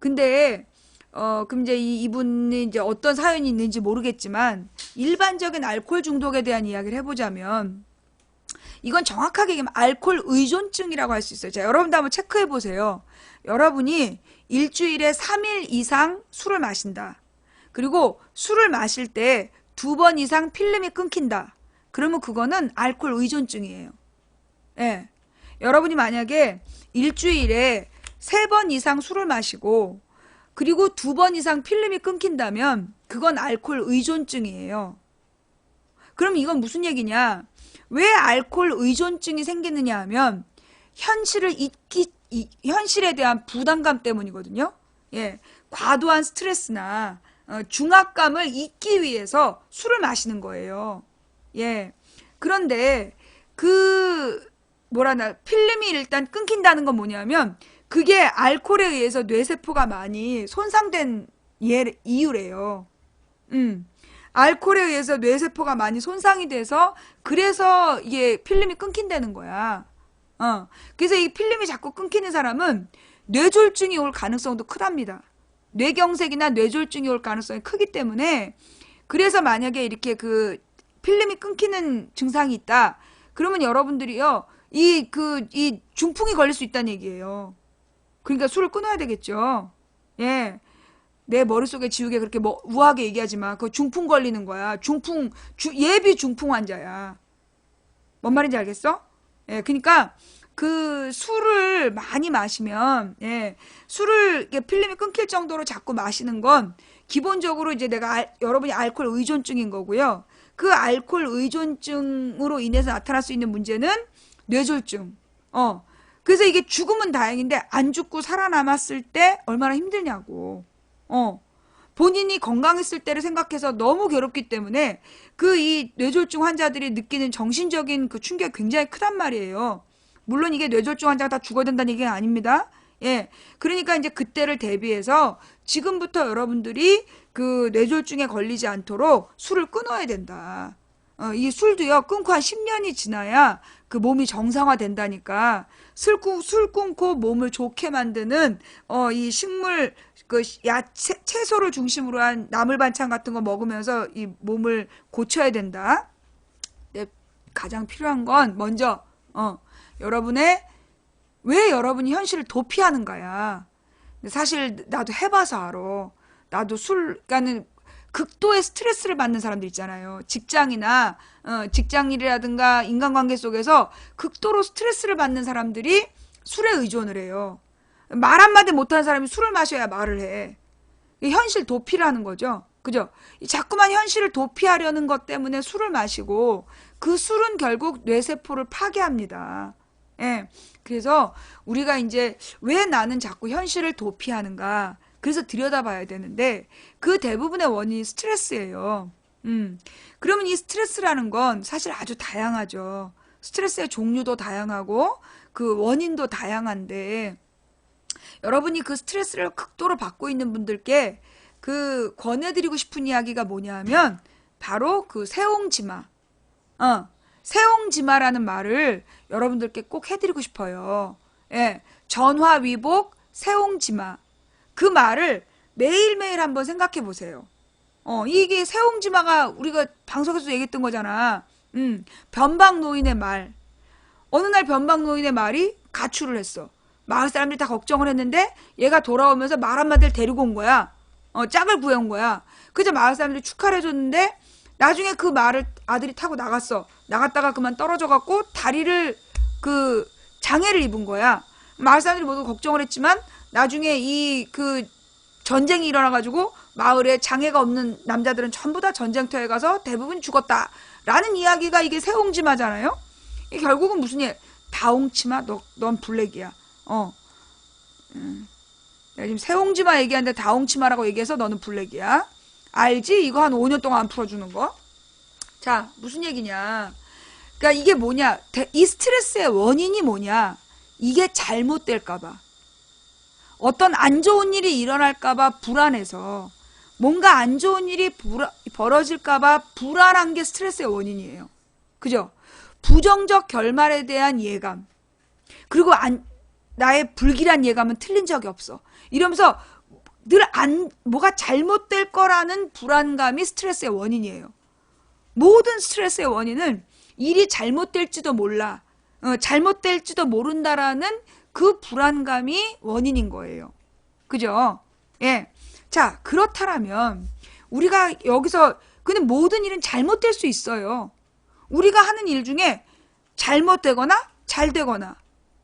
근데 그럼 이제 이분이 이제 어떤 사연이 있는지 모르겠지만 일반적인 알코올 중독에 대한 이야기를 해보자면 이건 정확하게 얘기하면 알코올 의존증이라고 할 수 있어요. 자, 여러분도 한번 체크해 보세요. 여러분이 일주일에 3일 이상 술을 마신다. 그리고 술을 마실 때 2번 이상 필름이 끊긴다. 그러면 그거는 알코올 의존증이에요. 예. 여러분이 만약에 일주일에 3번 이상 술을 마시고 그리고 2번 이상 필름이 끊긴다면 그건 알코올 의존증이에요. 그럼 이건 무슨 얘기냐? 왜 알코올 의존증이 생기느냐 하면 현실에 대한 부담감 때문이거든요. 예, 과도한 스트레스나 중압감을 잊기 위해서 술을 마시는 거예요. 예, 그런데 필름이 일단 끊긴다는 건 뭐냐면 그게 알코올에 의해서 뇌세포가 많이 손상된 이유래요. 알코올에 의해서 뇌세포가 많이 손상이 돼서 그래서 이게 필름이 끊긴다는 거야. 그래서 이 필름이 자꾸 끊기는 사람은 뇌졸중이 올 가능성도 크답니다. 뇌경색이나 뇌졸중이 올 가능성이 크기 때문에, 그래서 만약에 이렇게 그 필름이 끊기는 증상이 있다. 그러면 여러분들이요, 이 중풍이 걸릴 수 있다는 얘기예요. 그러니까 술을 끊어야 되겠죠. 예. 내 머릿속에 지우개 그렇게 뭐 우아하게 얘기하지 마. 그거 중풍 걸리는 거야. 예비 중풍 환자야. 뭔 말인지 알겠어? 예, 그러니까 그 술을 많이 마시면, 예, 술을 이게 필름이 끊길 정도로 자꾸 마시는 건 기본적으로 이제 여러분이 알코올 의존증인 거고요. 그 알코올 의존증으로 인해서 나타날 수 있는 문제는 뇌졸중. 그래서 이게 죽으면 다행인데 안 죽고 살아남았을 때 얼마나 힘드냐고. 본인이 건강했을 때를 생각해서 너무 괴롭기 때문에 그 이 뇌졸중 환자들이 느끼는 정신적인 그 충격이 굉장히 크단 말이에요. 물론 이게 뇌졸중 환자가 다 죽어야 된다는 얘기가 아닙니다. 예. 그러니까 이제 그때를 대비해서 지금부터 여러분들이 그 뇌졸중에 걸리지 않도록 술을 끊어야 된다. 이 술도요, 끊고 한 10년이 지나야 그 몸이 정상화 된다니까. 술 끊고 몸을 좋게 만드는, 이 식물, 채소를 중심으로 한 나물 반찬 같은 거 먹으면서 이 몸을 고쳐야 된다. 네, 가장 필요한 건 먼저, 왜 여러분이 현실을 도피하는가야. 근데 사실 나도 해봐서 알아. 나도 그러니까는 극도의 스트레스를 받는 사람들 있잖아요. 직장 일이라든가 인간관계 속에서 극도로 스트레스를 받는 사람들이 술에 의존을 해요. 말 한마디 못하는 사람이 술을 마셔야 말을 해. 현실 도피라는 거죠. 그죠? 자꾸만 현실을 도피하려는 것 때문에 술을 마시고 그 술은 결국 뇌세포를 파괴합니다. 예. 그래서 우리가 이제 왜 나는 자꾸 현실을 도피하는가? 그래서 들여다봐야 되는데 그 대부분의 원인이 스트레스예요. 그러면 이 스트레스라는 건 사실 아주 다양하죠. 스트레스의 종류도 다양하고 그 원인도 다양한데 여러분이 그 스트레스를 극도로 받고 있는 분들께 그 권해드리고 싶은 이야기가 뭐냐면 바로 그 세옹지마. 세옹지마라는 말을 여러분들께 꼭 해드리고 싶어요. 예, 전화위복 세옹지마. 그 말을 매일매일 한번 생각해 보세요. 이게 세옹지마가 우리가 방송에서 얘기했던 거잖아. 변방노인의 말. 어느 날 변방노인의 말이 가출을 했어. 마을 사람들이 다 걱정을 했는데 얘가 돌아오면서 말 한마디를 데리고 온 거야. 짝을 구해온 거야. 그래서 마을 사람들이 축하를 해줬는데 나중에 그 말을 아들이 타고 나갔어. 나갔다가 그만 떨어져갖고 다리를 장애를 입은 거야. 마을 사람들이 모두 걱정을 했지만 나중에 그 전쟁이 일어나가지고 마을에 장애가 없는 남자들은 전부 다 전쟁터에 가서 대부분 죽었다라는 이야기가 이게 세옹지마잖아요. 이게 결국은 무슨 일? 다옹치마, 넌 블랙이야. 내가 지금 세옹지마 얘기하는데 다옹치마라고 얘기해서 너는 블랙이야. 알지? 이거 한 5년 동안 안 풀어주는 거. 자, 무슨 얘기냐? 그러니까 이게 뭐냐? 이 스트레스의 원인이 뭐냐? 이게 잘못될까봐. 어떤 안 좋은 일이 일어날까봐 불안해서 뭔가 안 좋은 일이 벌어질까봐 불안한 게 스트레스의 원인이에요. 그죠? 부정적 결말에 대한 예감. 그리고 나의 불길한 예감은 틀린 적이 없어. 이러면서 늘 뭐가 잘못될 거라는 불안감이 스트레스의 원인이에요. 모든 스트레스의 원인은 일이 잘못될지도 몰라. 잘못될지도 모른다라는 그 불안감이 원인인 거예요. 그죠? 예. 자, 그렇다면 우리가 여기서 근데 모든 일은 잘못될 수 있어요. 우리가 하는 일 중에 잘못되거나 잘되거나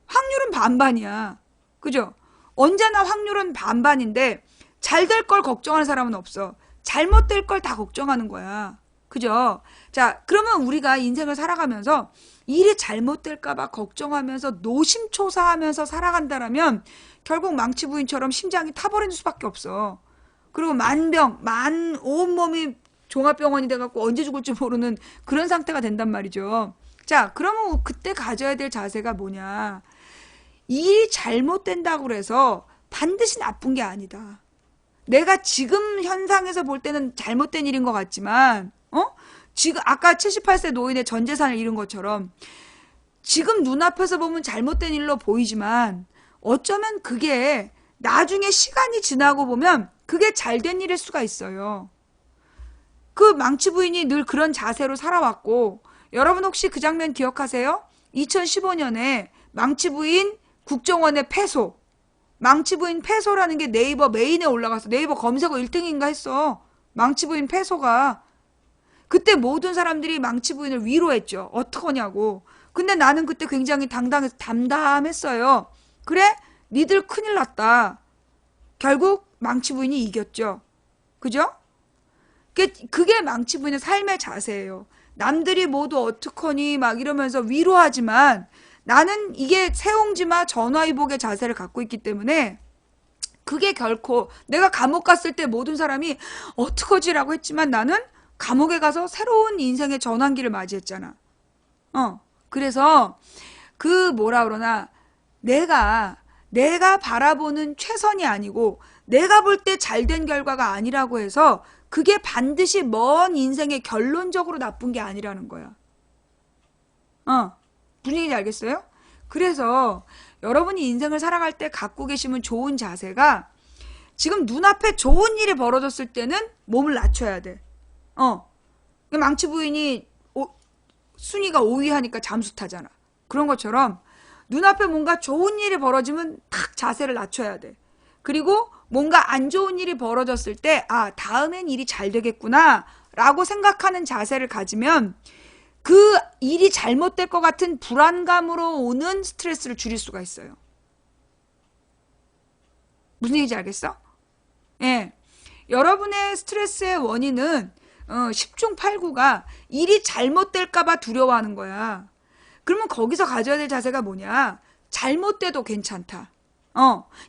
확률은 반반이야. 그죠? 언제나 확률은 반반인데 잘 될 걸 걱정하는 사람은 없어. 잘못될 걸 다 걱정하는 거야. 그죠? 자, 그러면 우리가 인생을 살아가면서 일이 잘못될까봐 걱정하면서 노심초사하면서 살아간다라면 결국 망치부인처럼 심장이 타버리는 수밖에 없어. 그리고 온몸이 종합병원이 돼갖고 언제 죽을지 모르는 그런 상태가 된단 말이죠. 자, 그러면 그때 가져야 될 자세가 뭐냐? 일이 잘못된다고 그래서 반드시 나쁜 게 아니다. 내가 지금 현상에서 볼 때는 잘못된 일인 것 같지만, 지금 아까 78세 노인의 전 재산을 잃은 것처럼 지금 눈앞에서 보면 잘못된 일로 보이지만 어쩌면 그게 나중에 시간이 지나고 보면 그게 잘된 일일 수가 있어요. 그 망치 부인이 늘 그런 자세로 살아왔고, 여러분 혹시 그 장면 기억하세요? 2015년에 망치 부인 국정원의 패소, 망치 부인 패소라는 게 네이버 메인에 올라가서 네이버 검색어 1등인가 했어. 망치 부인 패소가. 그때 모든 사람들이 망치 부인을 위로했죠. 어떡하냐고. 근데 나는 그때 굉장히 담담했어요. 그래? 니들 큰일 났다. 결국 망치 부인이 이겼죠. 그죠? 그게 망치 부인의 삶의 자세예요. 남들이 모두 어떡하니 막 이러면서 위로하지만 나는 이게 새옹지마 전화위복의 자세를 갖고 있기 때문에 그게 결코 내가 감옥 갔을 때 모든 사람이 어떡하지라고 했지만 나는 감옥에 가서 새로운 인생의 전환기를 맞이했잖아. 그래서 그 뭐라 그러나 내가 바라보는 최선이 아니고 내가 볼 때 잘된 결과가 아니라고 해서 그게 반드시 먼 인생의 결론적으로 나쁜 게 아니라는 거야. 무슨 얘기인지 알겠어요? 그래서 여러분이 인생을 살아갈 때 갖고 계시면 좋은 자세가 지금 눈앞에 좋은 일이 벌어졌을 때는 몸을 낮춰야 돼. 망치 부인이 순위가 5위 하니까 잠수 타잖아. 그런 것처럼 눈앞에 뭔가 좋은 일이 벌어지면 탁 자세를 낮춰야 돼. 그리고 뭔가 안 좋은 일이 벌어졌을 때 다음엔 일이 잘 되겠구나 라고 생각하는 자세를 가지면 그 일이 잘못될 것 같은 불안감으로 오는 스트레스를 줄일 수가 있어요. 무슨 얘기인지 알겠어? 예. 여러분의 스트레스의 원인은 10중 8구가 일이 잘못될까봐 두려워하는 거야. 그러면 거기서 가져야 될 자세가 뭐냐? 잘못돼도 괜찮다.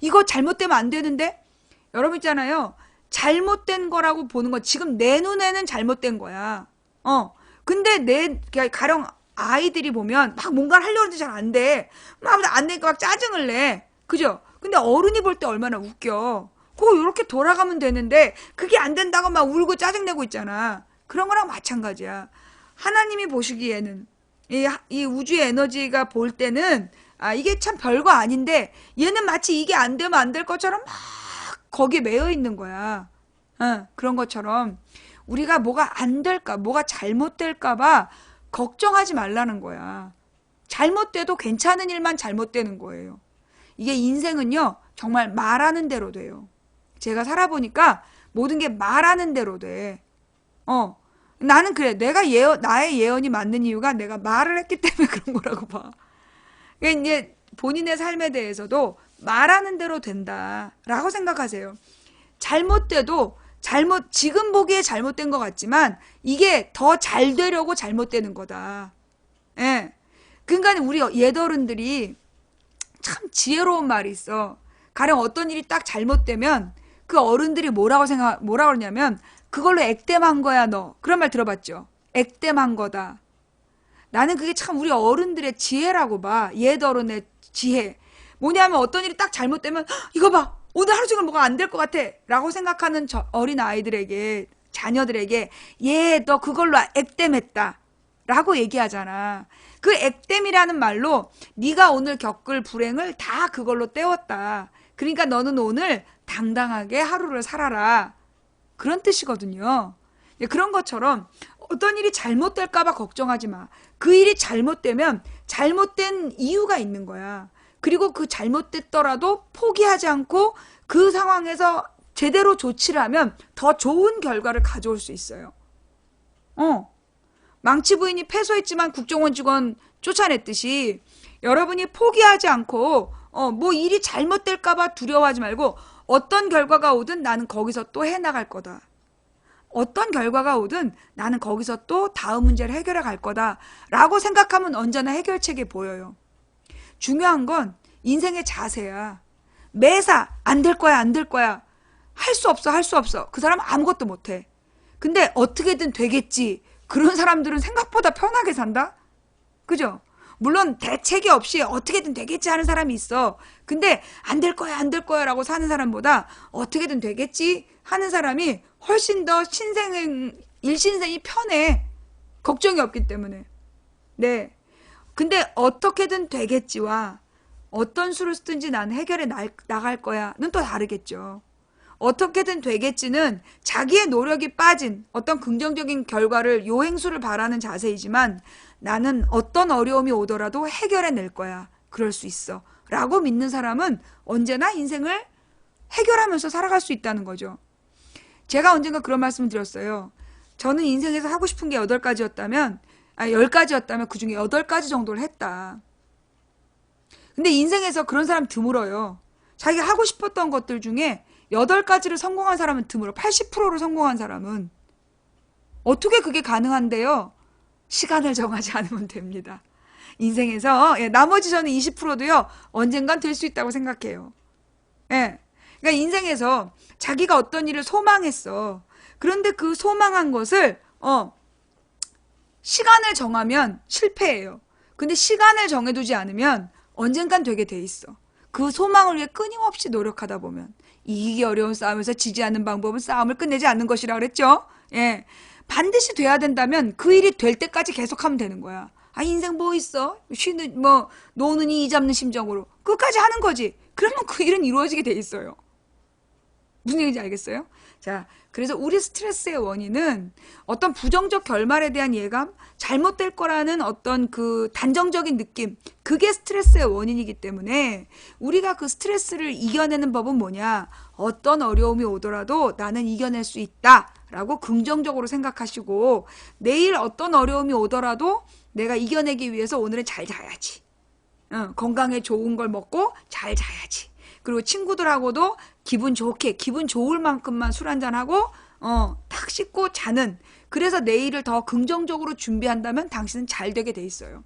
이거 잘못되면 안 되는데? 여러분 있잖아요. 잘못된 거라고 보는 건 지금 내 눈에는 잘못된 거야. 근데 가령 아이들이 보면 막 뭔가를 하려고 하는데 잘 안 돼. 막 안 되니까 막 짜증을 내. 그죠? 근데 어른이 볼 때 얼마나 웃겨. 그거 이렇게 돌아가면 되는데 그게 안 된다고 막 울고 짜증내고 있잖아. 그런 거랑 마찬가지야. 하나님이 보시기에는 이 우주의 에너지가 볼 때는 이게 참 별거 아닌데 얘는 마치 이게 안 되면 안 될 것처럼 막 거기에 매여 있는 거야. 그런 것처럼 우리가 뭐가 안 될까, 뭐가 잘못될까 봐 걱정하지 말라는 거야. 잘못돼도 괜찮은 일만 잘못되는 거예요. 이게 인생은요, 정말 말하는 대로 돼요. 제가 살아보니까 모든 게 말하는 대로 돼. 나는 그래. 나의 예언이 맞는 이유가 내가 말을 했기 때문에 그런 거라고 봐. 그러니까 이제 본인의 삶에 대해서도 말하는 대로 된다라고 생각하세요. 잘못돼도 지금 보기에 잘못된 것 같지만 이게 더 잘 되려고 잘못되는 거다. 예. 그러니까 우리 옛어른들이 참 지혜로운 말이 있어. 가령 어떤 일이 딱 잘못되면 그 어른들이 뭐라 그러냐면 그걸로 액땜한 거야 너. 그런 말 들어봤죠? 액땜한 거다. 나는 그게 참 우리 어른들의 지혜라고 봐. 옛 어른의 지혜. 뭐냐면 어떤 일이 딱 잘못되면 이거 봐. 오늘 하루 종일 뭐가 안 될 것 같아. 라고 생각하는 어린 아이들에게 자녀들에게 너 그걸로 액땜했다. 라고 얘기하잖아. 그 액땜이라는 말로 네가 오늘 겪을 불행을 다 그걸로 때웠다. 그러니까 너는 오늘 당당하게 하루를 살아라. 그런 뜻이거든요. 그런 것처럼 어떤 일이 잘못될까봐 걱정하지 마. 그 일이 잘못되면 잘못된 이유가 있는 거야. 그리고 그 잘못됐더라도 포기하지 않고 그 상황에서 제대로 조치를 하면 더 좋은 결과를 가져올 수 있어요. 망치 부인이 패소했지만 국정원 직원 쫓아냈듯이 여러분이 포기하지 않고 뭐 일이 잘못될까봐 두려워하지 말고 어떤 결과가 오든 나는 거기서 또 해나갈 거다. 어떤 결과가 오든 나는 거기서 또 다음 문제를 해결해 갈 거다. 라고 생각하면 언제나 해결책이 보여요. 중요한 건 인생의 자세야. 매사 안 될 거야 안 될 거야. 할 수 없어. 그 사람 아무것도 못해. 근데 어떻게든 되겠지. 그런 사람들은 생각보다 편하게 산다? 그죠? 물론 대책이 없이 어떻게든 되겠지 하는 사람이 있어. 근데 안 될 거야 라고 사는 사람보다 어떻게든 되겠지 하는 사람이 훨씬 더 일신생이 편해. 걱정이 없기 때문에. 네. 근데 어떻게든 되겠지와 어떤 수를 쓰든지 난 해결해 나갈 거야는 또 다르겠죠. 어떻게든 되겠지는 자기의 노력이 빠진 어떤 긍정적인 결과를 요행수를 바라는 자세이지만 나는 어떤 어려움이 오더라도 해결해낼 거야. 그럴 수 있어. 라고 믿는 사람은 언제나 인생을 해결하면서 살아갈 수 있다는 거죠. 제가 언젠가 그런 말씀을 드렸어요. 저는 인생에서 하고 싶은 게 8가지였다면, 10가지였다면 그 중에 8가지 정도를 했다. 근데 인생에서 그런 사람 드물어요. 자기가 하고 싶었던 것들 중에 8가지를 성공한 사람은 드물어. 80%를 성공한 사람은. 어떻게 그게 가능한데요? 시간을 정하지 않으면 됩니다. 인생에서 나머지 저는 20%도요. 언젠간 될 수 있다고 생각해요. 예. 그러니까 인생에서 자기가 어떤 일을 소망했어. 그런데 그 소망한 것을 시간을 정하면 실패해요. 근데 시간을 정해두지 않으면 언젠간 되게 돼 있어. 그 소망을 위해 끊임없이 노력하다 보면 이기기 어려운 싸움에서 지지 않는 방법은 싸움을 끝내지 않는 것이라 그랬죠. 예. 반드시 돼야 된다면 그 일이 될 때까지 계속하면 되는 거야. 아, 인생 뭐 있어? 노느니 이 잡는 심정으로 끝까지 하는 거지. 그러면 그 일은 이루어지게 돼 있어요. 무슨 얘기인지 알겠어요? 자, 그래서 우리 스트레스의 원인은 어떤 부정적 결말에 대한 예감, 잘못될 거라는 어떤 그 단정적인 느낌, 그게 스트레스의 원인이기 때문에 우리가 그 스트레스를 이겨내는 법은 뭐냐? 어떤 어려움이 오더라도 나는 이겨낼 수 있다 라고 긍정적으로 생각하시고, 내일 어떤 어려움이 오더라도 내가 이겨내기 위해서 오늘은 잘 자야지. 건강에 좋은 걸 먹고 잘 자야지. 그리고 친구들하고도 기분 좋게, 기분 좋을 만큼만 술 한잔하고 탁 씻고 자는, 그래서 내일을 더 긍정적으로 준비한다면 당신은 잘 되게 돼 있어요.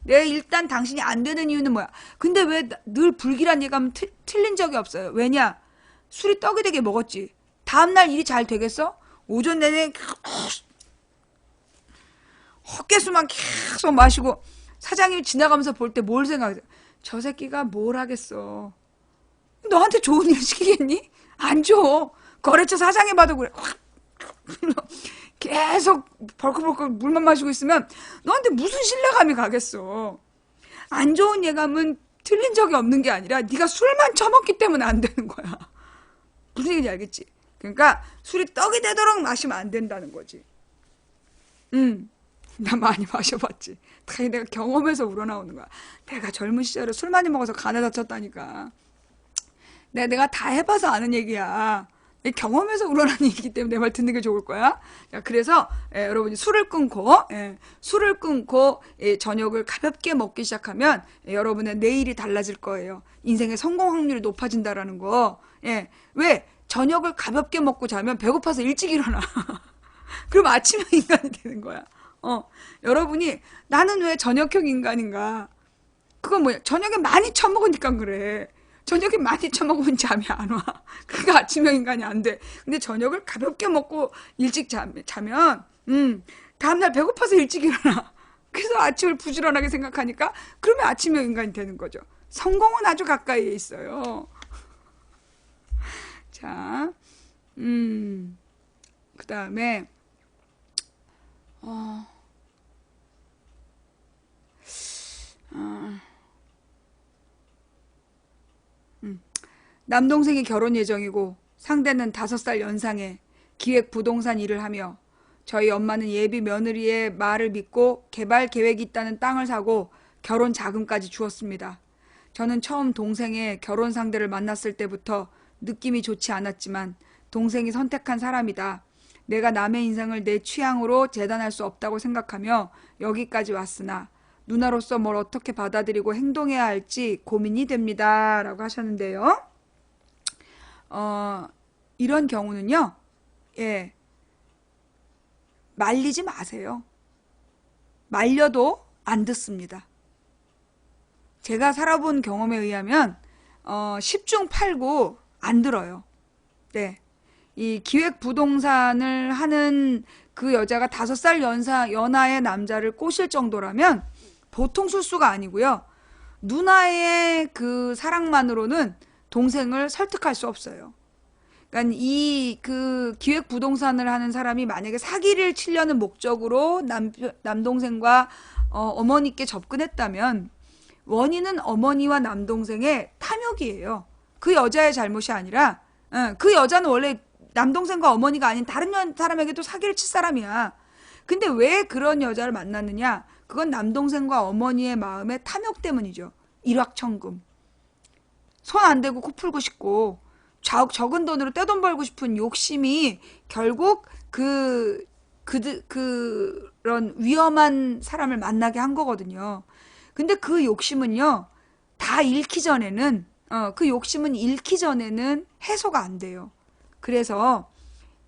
일단 당신이 안 되는 이유는 뭐야? 근데 왜 늘 불길한 예감 틀린 적이 없어요? 왜냐? 술이 떡이 되게 먹었지. 다음날 일이 잘 되겠어? 오전 내내 헛개수만 계속 마시고 사장님이 지나가면서 볼 때 뭘 생각해? 저 새끼가 뭘 하겠어? 너한테 좋은 일 시키겠니? 안 줘. 거래처 사장이 봐도 그래. 계속 벌컥벌컥 물만 마시고 있으면 너한테 무슨 신뢰감이 가겠어. 안 좋은 예감은 틀린 적이 없는 게 아니라 네가 술만 처먹기 때문에 안 되는 거야. 무슨 얘기인지 알겠지? 그러니까 술이 떡이 되도록 마시면 안 된다는 거지. 나 많이 마셔봤지. 다 내가 경험에서 우러나오는 거야. 내가 젊은 시절에 술 많이 먹어서 간에 다쳤다니까. 내가 다 해봐서 아는 얘기야. 경험에서 우러나는 얘기이기 때문에 내 말 듣는 게 좋을 거야. 자, 그래서 여러분이 술을 끊고 저녁을 가볍게 먹기 시작하면 여러분의 내일이 달라질 거예요. 인생의 성공 확률이 높아진다라는 거. 왜? 저녁을 가볍게 먹고 자면 배고파서 일찍 일어나. 그럼 아침형 인간이 되는 거야. 여러분이 나는 왜 저녁형 인간인가? 그건 뭐야? 저녁에 많이 처먹으니까 그래. 저녁에 많이 처먹으면 잠이 안 와. 그러니까 아침형 인간이 안 돼. 근데 저녁을 가볍게 먹고 일찍 자면 다음날 배고파서 일찍 일어나. 그래서 아침을 부지런하게 생각하니까 그러면 아침형 인간이 되는 거죠. 성공은 아주 가까이에 있어요. 자, 그 다음에 남동생이 결혼 예정이고 상대는 5살 연상에 기획 부동산 일을 하며 저희 엄마는 예비 며느리의 말을 믿고 개발 계획이 있다는 땅을 사고 결혼 자금까지 주었습니다. 저는 처음 동생의 결혼 상대를 만났을 때부터 느낌이 좋지 않았지만 동생이 선택한 사람이다. 내가 남의 인생을 내 취향으로 재단할 수 없다고 생각하며 여기까지 왔으나 누나로서 뭘 어떻게 받아들이고 행동해야 할지 고민이 됩니다. 라고 하셨는데요. 이런 경우는요. 말리지 마세요. 말려도 안 듣습니다. 제가 살아본 경험에 의하면 10중 8구 안 들어요. 네. 이 기획 부동산을 하는 그 여자가 5살 연하의 남자를 꼬실 정도라면 보통 술수가 아니고요. 누나의 그 사랑만으로는 동생을 설득할 수 없어요. 그러니까 이 그 기획 부동산을 하는 사람이 만약에 사기를 치려는 목적으로 남동생과 어머니께 접근했다면 원인은 어머니와 남동생의 탐욕이에요. 그 여자의 잘못이 아니라 그 여자는 원래 남동생과 어머니가 아닌 다른 사람에게도 사기를 칠 사람이야. 근데 왜 그런 여자를 만났느냐? 그건 남동생과 어머니의 마음의 탐욕 때문이죠. 일확천금. 손 안 대고 코 풀고 싶고 적은 돈으로 떼돈 벌고 싶은 욕심이 결국 그런 위험한 사람을 만나게 한 거거든요. 근데 그 욕심은요, 다 잃기 전에는, 그 욕심은 잃기 전에는 해소가 안 돼요. 그래서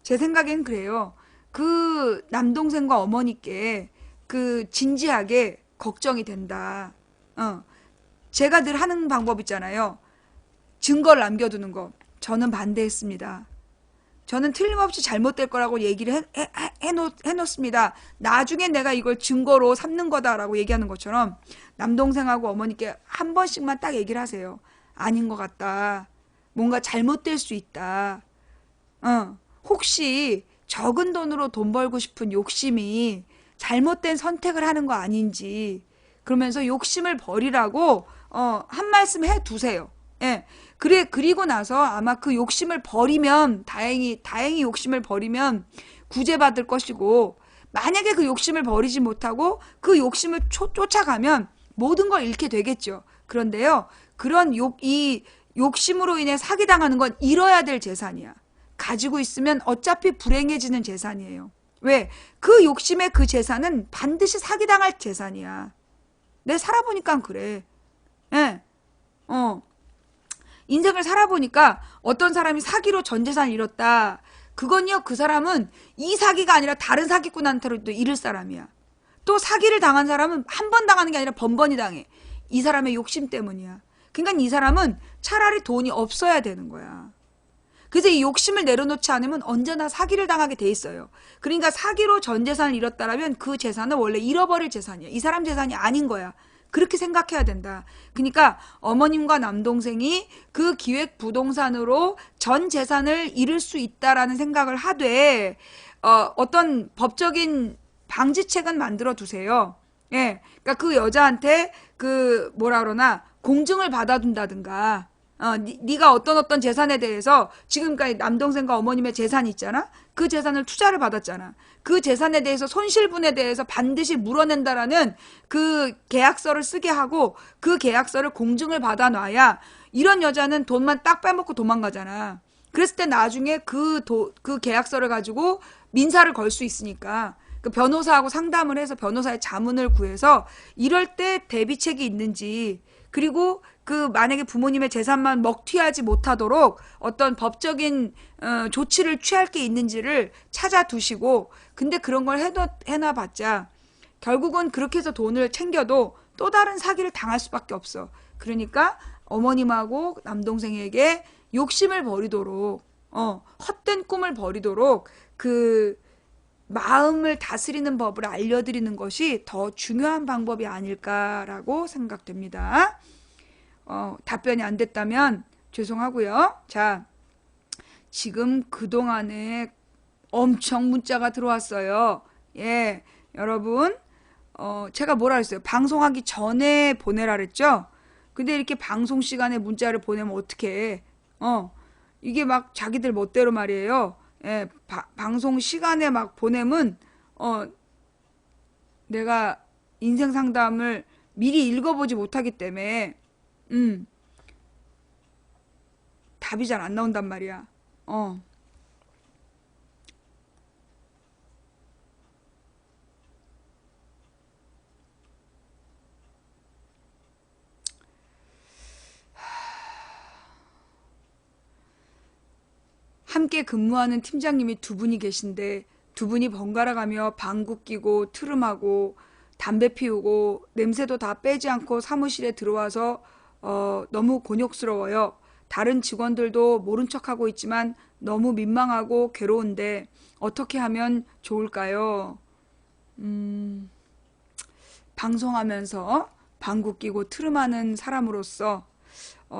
제 생각엔 그래요. 그 남동생과 어머니께 진지하게 걱정이 된다. 제가 늘 하는 방법 있잖아요. 증거를 남겨두는 거. 저는 반대했습니다. 저는 틀림없이 잘못될 거라고 얘기를 해놓습니다. 나중에 내가 이걸 증거로 삼는 거다라고 얘기하는 것처럼 남동생하고 어머니께 한 번씩만 딱 얘기를 하세요. 아닌 것 같다. 뭔가 잘못될 수 있다. 혹시 적은 돈으로 돈 벌고 싶은 욕심이 잘못된 선택을 하는 거 아닌지, 그러면서 욕심을 버리라고 한 말씀 해 두세요. 예. 그리고 나서 아마 그 욕심을 버리면 다행히 욕심을 버리면 구제받을 것이고, 만약에 그 욕심을 버리지 못하고 그 욕심을 쫓아가면 모든 걸 잃게 되겠죠. 그런데요, 이 욕심으로 인해 사기당하는 건 잃어야 될 재산이야. 가지고 있으면 어차피 불행해지는 재산이에요. 왜? 그 욕심의 그 재산은 반드시 사기당할 재산이야. 내 살아보니까 그래. 예. 인생을 살아보니까 어떤 사람이 사기로 전 재산을 잃었다. 그건요, 그 사람은 이 사기가 아니라 다른 사기꾼한테도 잃을 사람이야. 또 사기를 당한 사람은 한 번 당하는 게 아니라 번번이 당해. 이 사람의 욕심 때문이야. 그러니까 이 사람은 차라리 돈이 없어야 되는 거야. 그래서 이 욕심을 내려놓지 않으면 언제나 사기를 당하게 돼 있어요. 그러니까 사기로 전 재산을 잃었다라면 그 재산은 원래 잃어버릴 재산이야. 이 사람 재산이 아닌 거야. 그렇게 생각해야 된다. 그러니까 어머님과 남동생이 그 기획 부동산으로 전 재산을 잃을 수 있다라는 생각을 하되 어떤 법적인 방지책은 만들어 두세요. 예, 그러니까 그 여자한테 뭐라 그러나 공증을 받아둔다든가. 네가 어떤 재산에 대해서 지금까지 남동생과 어머님의 재산이 있잖아. 그 재산을 투자를 받았잖아. 그 재산에 대해서 손실분에 대해서 반드시 물어낸다라는 그 계약서를 쓰게 하고 그 계약서를 공증을 받아놔야 이런 여자는 돈만 딱 빼먹고 도망가잖아. 그랬을 때 나중에 그 계약서를 가지고 민사를 걸 수 있으니까 그 변호사하고 상담을 해서 변호사의 자문을 구해서 이럴 때 대비책이 있는지, 그리고 만약에 부모님의 재산만 먹튀하지 못하도록 어떤 법적인 조치를 취할 게 있는지를 찾아두시고, 근데 그런 걸 해놔봤자 결국은 그렇게 해서 돈을 챙겨도 또 다른 사기를 당할 수밖에 없어. 그러니까 어머님하고 남동생에게 욕심을 버리도록, 헛된 꿈을 버리도록 마음을 다스리는 법을 알려드리는 것이 더 중요한 방법이 아닐까라고 생각됩니다. 답변이 안 됐다면 죄송하고요. 자, 지금 그동안에 엄청 문자가 들어왔어요. 예, 여러분, 제가 뭐라 그랬어요? 방송하기 전에 보내라 그랬죠? 근데 이렇게 방송 시간에 문자를 보내면 어떡해? 이게 막 자기들 멋대로 말이에요. 예, 방송 시간에 막 보내면 내가 인생 상담을 미리 읽어보지 못하기 때문에 답이 잘 안 나온단 말이야. 함께 근무하는 팀장님이 두 분이 계신데 두 분이 번갈아 가며 방구 끼고 트름하고 담배 피우고 냄새도 다 빼지 않고 사무실에 들어와서 너무 곤욕스러워요. 다른 직원들도 모른 척하고 있지만 너무 민망하고 괴로운데 어떻게 하면 좋을까요? 방송하면서 방구 끼고 트름하는 사람으로서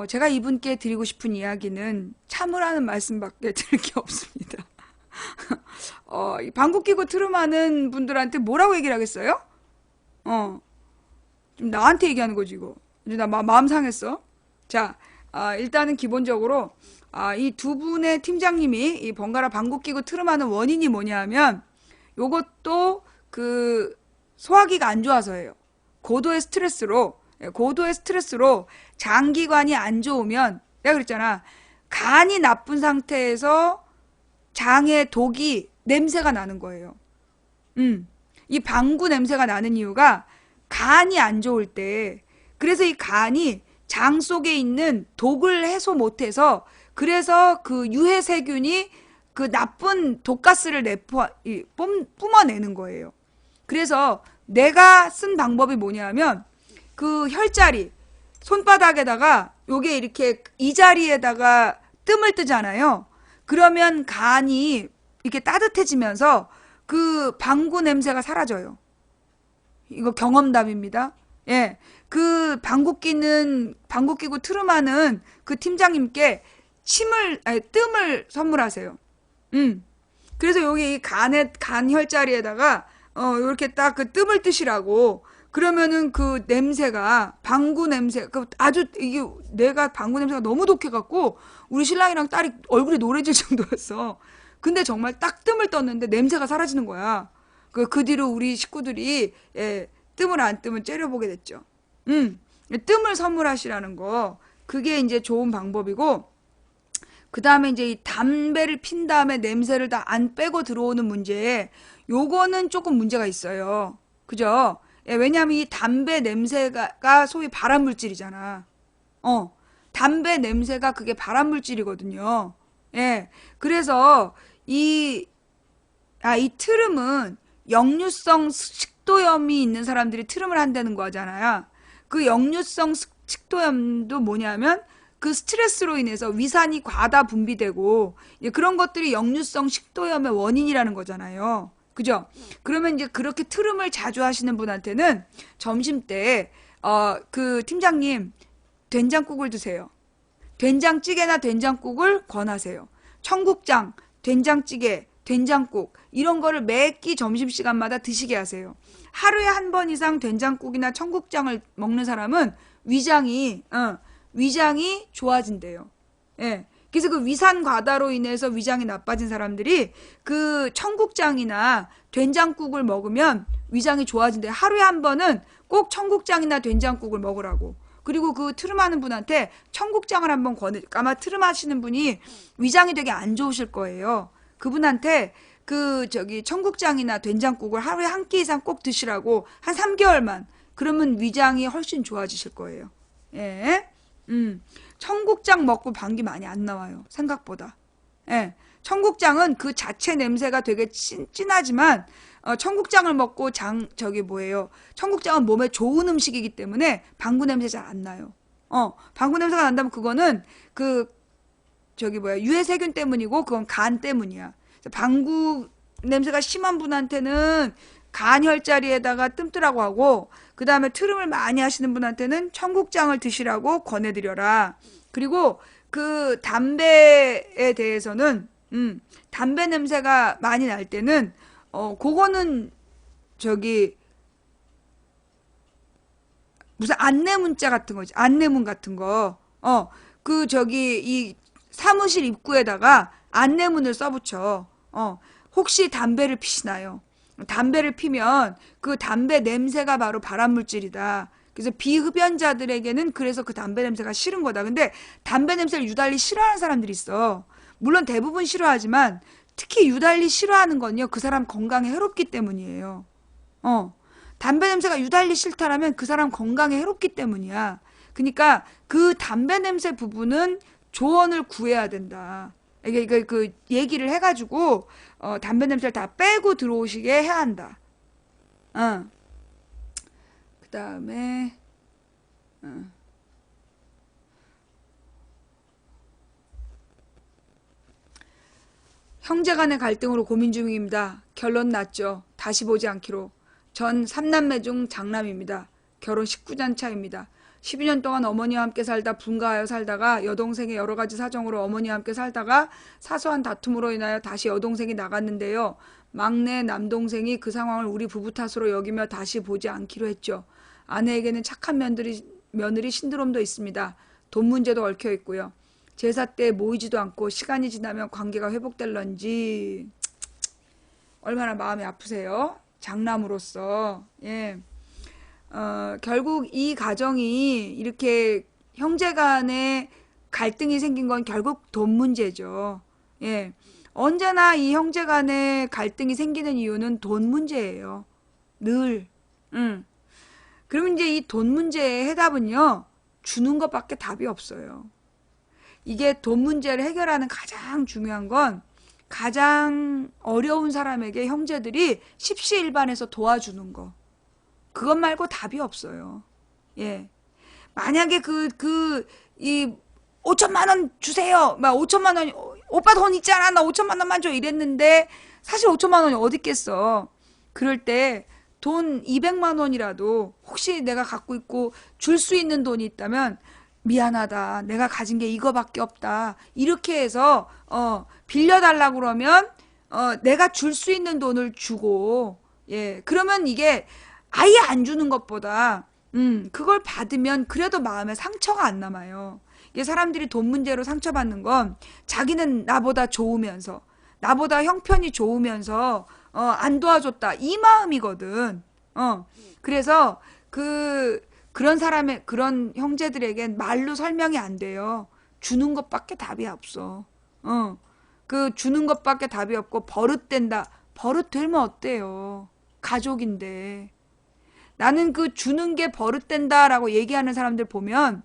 제가 이분께 드리고 싶은 이야기는 참으라는 말씀밖에 드릴 게 없습니다. 이 방구 끼고 트름하는 분들한테 뭐라고 얘기를 하겠어요? 좀 나한테 얘기하는 거지 이거. 이제 나 마음 상했어. 자, 일단은 기본적으로 이 두 분의 팀장님이 이 번갈아 방귀 끼고 트름하는 원인이 뭐냐 하면 요것도 그 소화기가 안 좋아서예요. 고도의 스트레스로 장기관이 안 좋으면 내가 그랬잖아. 간이 나쁜 상태에서 장에 독이 냄새가 나는 거예요. 이 방구 냄새가 나는 이유가 간이 안 좋을 때 그래서 이 간이 장 속에 있는 독을 해소 못해서 그래서 그 유해 세균이 그 나쁜 독가스를 뿜어내는 거예요. 그래서 내가 쓴 방법이 뭐냐면 그 혈자리 손바닥에다가 요게 이렇게 이 자리에다가 뜸을 뜨잖아요. 그러면 간이 이렇게 따뜻해지면서 그 방구 냄새가 사라져요. 이거 경험담입니다. 예. 그 방구 끼고 트름하는 그 팀장님께 뜸을 선물하세요. 그래서 여기 이 간 혈자리에다가 이렇게 딱 그 뜸을 뜨시라고. 그러면은 그 냄새가 방구 냄새 아주 이게 내가 방구 냄새가 너무 독해갖고 우리 신랑이랑 딸이 얼굴이 노래질 정도였어. 근데 정말 딱 뜸을 떴는데 냄새가 사라지는 거야. 그 뒤로 우리 식구들이 뜸을 안 뜨면 째려보게 됐죠. 뜸을 선물하시라는 거 그게 이제 좋은 방법이고 그 다음에 이제 이 담배를 핀 다음에 냄새를 다 안 빼고 들어오는 문제 요거는 조금 문제가 있어요. 그죠? 왜냐하면 이 담배 냄새가 소위 발암물질이잖아. 담배 냄새가 그게 발암물질이거든요. 예. 그래서 이 트름은 역류성 식도염이 있는 사람들이 트름을 한다는 거잖아요. 그 역류성 식도염도 뭐냐면 그 스트레스로 인해서 위산이 과다 분비되고 그런 것들이 역류성 식도염의 원인이라는 거잖아요. 그죠? 그러면 이제 그렇게 트름을 자주 하시는 분한테는 점심때 그 팀장님 된장국을 드세요. 된장찌개나 된장국을 권하세요. 청국장, 된장찌개, 된장국 이런 거를 매끼 점심시간마다 드시게 하세요. 하루에 한 번 이상 된장국이나 청국장을 먹는 사람은 위장이 좋아진대요. 예. 그래서 그 위산 과다로 인해서 위장이 나빠진 사람들이 그 청국장이나 된장국을 먹으면 위장이 좋아진대요. 하루에 한 번은 꼭 청국장이나 된장국을 먹으라고. 그리고 그 트름하는 분한테 청국장을 한번 아마 트름하시는 분이 위장이 되게 안 좋으실 거예요. 그분한테 청국장이나 된장국을 하루에 한 끼 이상 꼭 드시라고 한 3개월만. 그러면 위장이 훨씬 좋아지실 거예요. 예. 청국장 먹고 방귀 많이 안 나와요. 생각보다. 예. 청국장은 그 자체 냄새가 되게 진하지만 청국장을 먹고 청국장은 몸에 좋은 음식이기 때문에 방구 냄새 잘 안 나요. 방구 냄새가 난다면 그거는 유해 세균 때문이고 그건 간 때문이야. 방구 냄새가 심한 분한테는 간 혈자리에다가 뜸뜨라고 하고 그 다음에 트름을 많이 하시는 분한테는 청국장을 드시라고 권해드려라. 그리고 그 담배에 대해서는 담배 냄새가 많이 날 때는 그거는 무슨 안내 문자 같은 거지. 안내문 같은 거. 이 사무실 입구에다가 안내문을 써붙여. 혹시 담배를 피시나요? 담배를 피면 그 담배 냄새가 바로 발암물질이다. 그래서 비흡연자들에게는 그래서 그 담배 냄새가 싫은 거다. 근데 담배 냄새를 유달리 싫어하는 사람들이 있어. 물론 대부분 싫어하지만 특히 유달리 싫어하는 건요. 그 사람 건강에 해롭기 때문이에요. 담배 냄새가 유달리 싫다라면 그 사람 건강에 해롭기 때문이야. 그러니까 그 담배 냄새 부분은 조언을 구해야 된다. 이게 그 얘기를 해가지고 담배 냄새를 다 빼고 들어오시게 해야 한다. 그 다음에 형제 간의 갈등으로 고민 중입니다. 결론 났죠. 다시 보지 않기로. 전 3남매 중 장남입니다. 결혼 19년 차입니다. 12년 동안 어머니와 함께 살다 분가하여 살다가 여동생의 여러 가지 사정으로 어머니와 함께 살다가 사소한 다툼으로 인하여 다시 여동생이 나갔는데요. 막내 남동생이 그 상황을 우리 부부 탓으로 여기며 다시 보지 않기로 했죠. 아내에게는 착한 며느리 신드롬도 있습니다. 돈 문제도 얽혀 있고요. 제사 때 모이지도 않고 시간이 지나면 관계가 회복될런지 얼마나 마음이 아프세요? 장남으로서. 예. 결국 이 가정이 이렇게 형제 간에 갈등이 생긴 건 결국 돈 문제죠. 예. 언제나 이 형제 간에 갈등이 생기는 이유는 돈 문제예요. 늘. 응. 그러면 이제 이 돈 문제의 해답은요, 주는 것밖에 답이 없어요. 이게 돈 문제를 해결하는 가장 중요한 건 가장 어려운 사람에게 형제들이 십시일반해서 도와주는 거. 그것 말고 답이 없어요. 예. 만약에 이 5천만 원 주세요. 막 5천만 원, 오빠 돈 있잖아. 나 5천만 원만 줘. 이랬는데 사실 5천만 원이 어디 있겠어. 그럴 때 돈 200만 원이라도 혹시 내가 갖고 있고 줄 수 있는 돈이 있다면 미안하다. 내가 가진 게 이거밖에 없다. 이렇게 해서 빌려달라고 그러면 내가 줄 수 있는 돈을 주고 예. 그러면 이게 아예 안 주는 것보다 그걸 받으면 그래도 마음에 상처가 안 남아요. 이게 사람들이 돈 문제로 상처받는 건 자기는 나보다 좋으면서 나보다 형편이 좋으면서 안 도와줬다 이 마음이거든. 그래서 그런 형제들에겐 말로 설명이 안 돼요. 주는 것밖에 답이 없어. 그 주는 것밖에 답이 없고 버릇된다. 버릇되면 어때요? 가족인데. 나는 그 주는 게 버릇된다라고 얘기하는 사람들 보면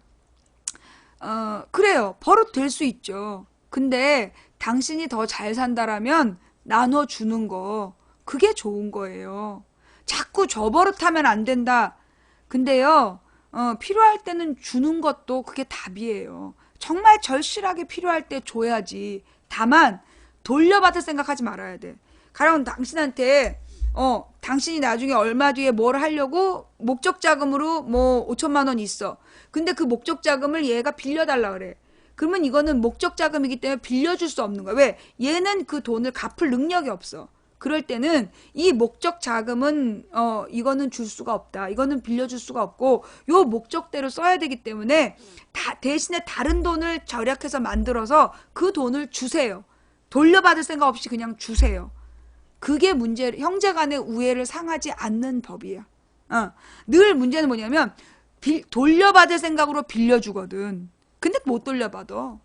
그래요. 버릇될 수 있죠. 근데 당신이 더 잘 산다라면 나눠주는 거 그게 좋은 거예요. 자꾸 저 버릇하면 안 된다. 근데요. 필요할 때는 주는 것도 그게 답이에요. 정말 절실하게 필요할 때 줘야지. 다만 돌려받을 생각하지 말아야 돼. 가령 당신한테 당신이 나중에 얼마 뒤에 뭘 하려고 목적 자금으로 뭐 5천만 원 있어. 근데 그 목적 자금을 얘가 빌려달라 그래. 그러면 이거는 목적 자금이기 때문에 빌려줄 수 없는 거야. 왜? 얘는 그 돈을 갚을 능력이 없어. 그럴 때는 이 목적 자금은 이거는 줄 수가 없다. 이거는 빌려줄 수가 없고 요 목적대로 써야 되기 때문에 대신에 다른 돈을 절약해서 만들어서 그 돈을 주세요. 돌려받을 생각 없이 그냥 주세요. 그게 형제 간의 우애를 상하지 않는 법이야. 늘 문제는 뭐냐면 돌려받을 생각으로 빌려주거든. 근데 못 돌려받아.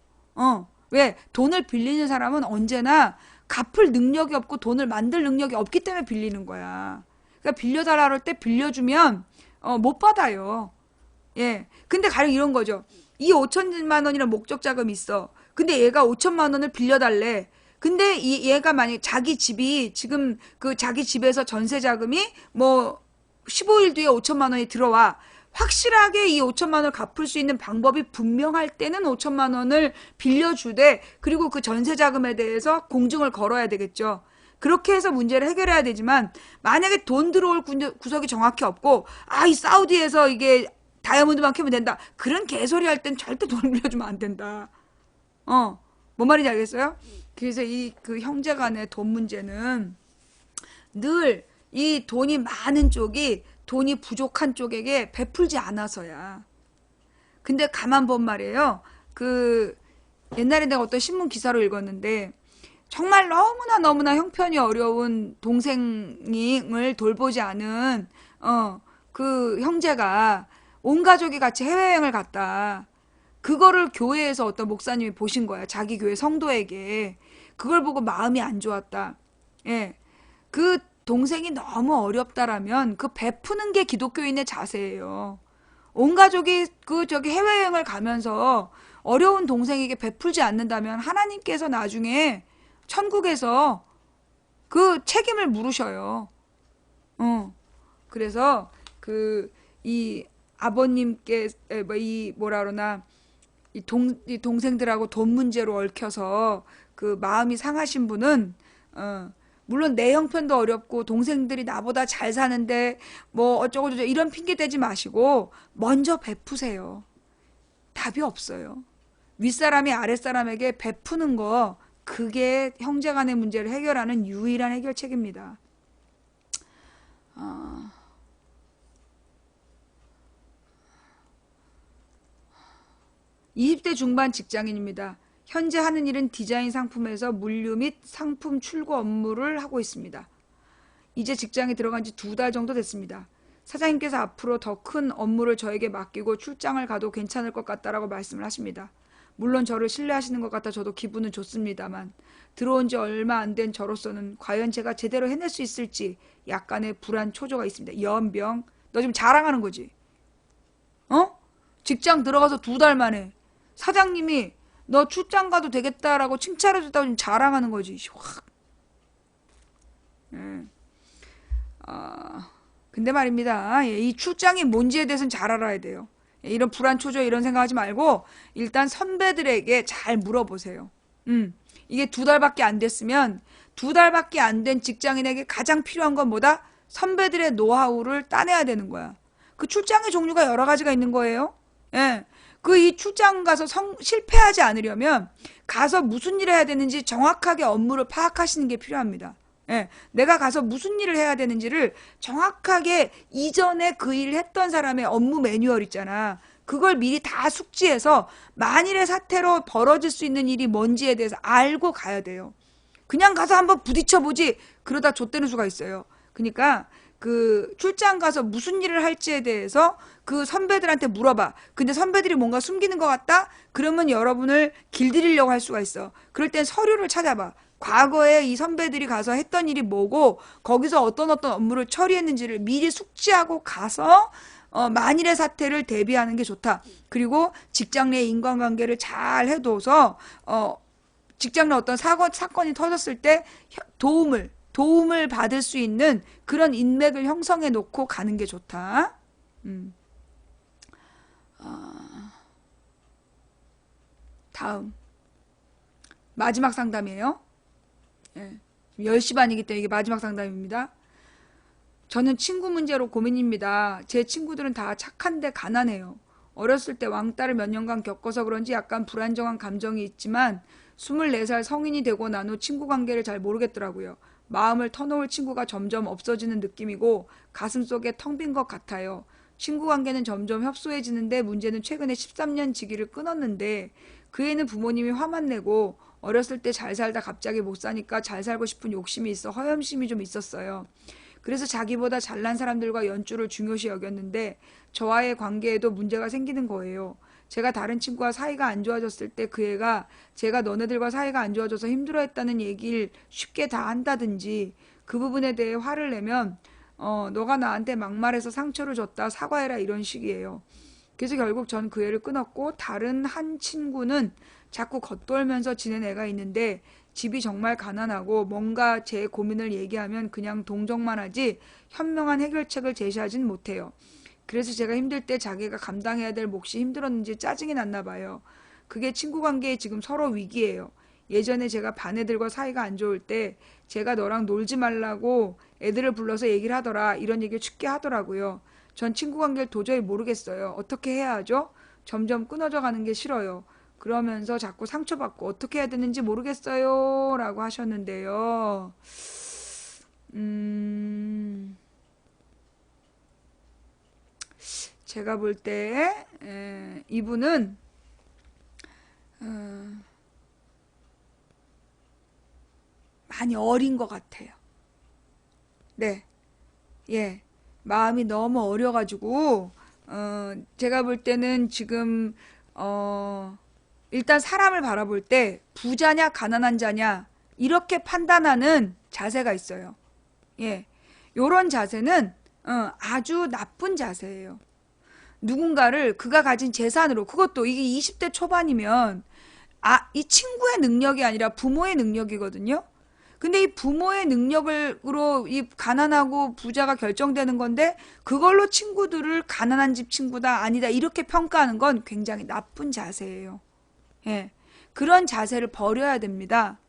왜? 돈을 빌리는 사람은 언제나 갚을 능력이 없고 돈을 만들 능력이 없기 때문에 빌리는 거야. 그러니까 빌려달라 그럴 때 빌려주면 못 받아요. 예. 근데 가령 이런 거죠. 이 5천만 원이라는 목적 자금이 있어. 근데 얘가 5천만 원을 빌려달래. 근데 얘가 만약 자기 집이 지금 그 자기 집에서 전세 자금이 뭐 15일 뒤에 5천만 원이 들어와. 확실하게 이 5천만 원을 갚을 수 있는 방법이 분명할 때는 5천만 원을 빌려주되 그리고 그 전세 자금에 대해서 공증을 걸어야 되겠죠. 그렇게 해서 문제를 해결해야 되지만 만약에 돈 들어올 구석이 정확히 없고 이 사우디에서 이게 다이아몬드만 캐면 된다. 그런 개소리 할 땐 절대 돈 빌려주면 안 된다. 뭔 말인지 알겠어요? 그래서 그 형제 간의 돈 문제는 늘 이 돈이 많은 쪽이 돈이 부족한 쪽에게 베풀지 않아서야. 근데 가만 본 말이에요. 옛날에 내가 어떤 신문 기사로 읽었는데 정말 너무나 형편이 어려운 동생을 돌보지 않은 그 형제가 온 가족이 같이 해외여행을 갔다. 그거를 교회에서 어떤 목사님이 보신 거야. 자기 교회 성도에게. 그걸 보고 마음이 안 좋았다. 예. 그 동생이 너무 어렵다라면 그 베푸는 게 기독교인의 자세예요. 온 가족이 저기 해외여행을 가면서 어려운 동생에게 베풀지 않는다면 하나님께서 나중에 천국에서 그 책임을 물으셔요. 그래서 이 아버님께 뭐라 그러나 이 동생들하고 돈 문제로 얽혀서 그 마음이 상하신 분은 물론 내 형편도 어렵고 동생들이 나보다 잘 사는데 뭐 어쩌고저쩌고 이런 핑계 대지 마시고 먼저 베푸세요. 답이 없어요. 윗사람이 아랫사람에게 베푸는 거 그게 형제간의 문제를 해결하는 유일한 해결책입니다. 20대 중반 직장인입니다. 현재 하는 일은 디자인 상품에서 물류 및 상품 출고 업무를 하고 있습니다. 이제 직장에 들어간 지 2달 정도 됐습니다. 사장님께서 앞으로 더 큰 업무를 저에게 맡기고 출장을 가도 괜찮을 것 같다라고 말씀을 하십니다. 물론 저를 신뢰하시는 것 같아 저도 기분은 좋습니다만 들어온 지 얼마 안 된 저로서는 과연 제가 제대로 해낼 수 있을지 약간의 불안 초조가 있습니다. 연병, 너 지금 자랑하는 거지? 어? 직장 들어가서 2달 만에 사장님이 너 출장 가도 되겠다라고 칭찬해줬다고 지금 자랑하는 거지. 확. 근데 말입니다. 이 출장이 뭔지에 대해서는 잘 알아야 돼요. 이런 불안 초조 이런 생각하지 말고 일단 선배들에게 잘 물어보세요. 이게 2달밖에 안 됐으면 2달밖에 안 된 직장인에게 가장 필요한 건 뭐다? 선배들의 노하우를 따내야 되는 거야. 그 출장의 종류가 여러 가지가 있는 거예요. 예. 이 출장 가서 실패하지 않으려면 가서 무슨 일을 해야 되는지 정확하게 업무를 파악하시는 게 필요합니다. 예, 내가 가서 무슨 일을 해야 되는지를 정확하게 이전에 그 일을 했던 사람의 업무 매뉴얼 있잖아. 그걸 미리 다 숙지해서 만일의 사태로 벌어질 수 있는 일이 뭔지에 대해서 알고 가야 돼요. 그냥 가서 한번 부딪혀보지 그러다 좆되는 수가 있어요. 그러니까 그 출장 가서 무슨 일을 할지에 대해서 그 선배들한테 물어봐. 근데 선배들이 뭔가 숨기는 것 같다? 그러면 여러분을 길들이려고 할 수가 있어. 그럴 땐 서류를 찾아봐. 과거에 이 선배들이 가서 했던 일이 뭐고 거기서 어떤 업무를 처리했는지를 미리 숙지하고 가서 만일의 사태를 대비하는 게 좋다. 그리고 직장 내 인간관계를 잘 해둬서 직장 내 어떤 사건이 터졌을 때 도움을 받을 수 있는 그런 인맥을 형성해 놓고 가는 게 좋다. 다음 마지막 상담이에요. 예. 10시 반이기 때문에 이게 마지막 상담입니다. 저는 친구 문제로 고민입니다. 제 친구들은 다 착한데 가난해요. 어렸을 때 왕따를 몇 년간 겪어서 그런지 약간 불안정한 감정이 있지만 24살 성인이 되고 난 후 친구 관계를 잘 모르겠더라고요. 마음을 터놓을 친구가 점점 없어지는 느낌이고 가슴속에 텅 빈 것 같아요. 친구 관계는 점점 협소해지는데 문제는 최근에 13년 지기를 끊었는데 그 애는 부모님이 화만 내고 어렸을 때 잘 살다 갑자기 못 사니까 잘 살고 싶은 욕심이 있어 허염심이 좀 있었어요. 그래서 자기보다 잘난 사람들과 연주를 중요시 여겼는데 저와의 관계에도 문제가 생기는 거예요. 제가 다른 친구와 사이가 안 좋아졌을 때 그 애가 제가 너네들과 사이가 안 좋아져서 힘들어했다는 얘기를 쉽게 다 한다든지 그 부분에 대해 화를 내면 너가 나한테 막말해서 상처를 줬다 사과해라 이런 식이에요. 그래서 결국 전 그 애를 끊었고 다른 한 친구는 자꾸 겉돌면서 지낸 애가 있는데 집이 정말 가난하고 뭔가 제 고민을 얘기하면 그냥 동정만 하지 현명한 해결책을 제시하진 못해요. 그래서 제가 힘들 때 자기가 감당해야 될 몫이 힘들었는지 짜증이 났나 봐요. 그게 친구 관계에 지금 서로 위기예요. 예전에 제가 반 애들과 사이가 안 좋을 때 제가 너랑 놀지 말라고 애들을 불러서 얘기를 하더라. 이런 얘기를 쉽게 하더라고요. 전 친구 관계를 도저히 모르겠어요. 어떻게 해야 하죠? 점점 끊어져 가는 게 싫어요. 그러면서 자꾸 상처받고 어떻게 해야 되는지 모르겠어요. 라고 하셨는데요. 제가 볼 때 이분은 많이 어린 것 같아요. 네, 예, 마음이 너무 어려가지고 제가 볼 때는 지금 일단 사람을 바라볼 때 부자냐 가난한 자냐 이렇게 판단하는 자세가 있어요. 예, 요런 자세는 아주 나쁜 자세예요. 누군가를 그가 가진 재산으로 그것도 이게 20대 초반이면 이 친구의 능력이 아니라 부모의 능력이거든요. 근데 이 부모의 능력으로 이 가난하고 부자가 결정되는 건데 그걸로 친구들을 가난한 집 친구다 아니다 이렇게 평가하는 건 굉장히 나쁜 자세예요. 예, 그런 자세를 버려야 됩니다.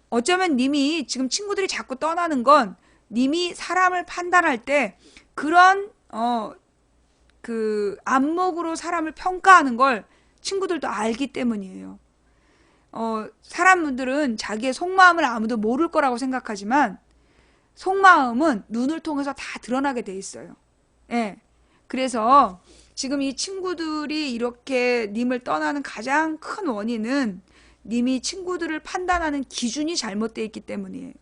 어쩌면 님이 지금 친구들이 자꾸 떠나는 건 님이 사람을 판단할 때 그런 그 안목으로 사람을 평가하는 걸 친구들도 알기 때문이에요. 사람들은 자기의 속마음을 아무도 모를 거라고 생각하지만 속마음은 눈을 통해서 다 드러나게 돼 있어요. 예. 그래서 지금 이 친구들이 이렇게 님을 떠나는 가장 큰 원인은 님이 친구들을 판단하는 기준이 잘못되어 있기 때문이에요.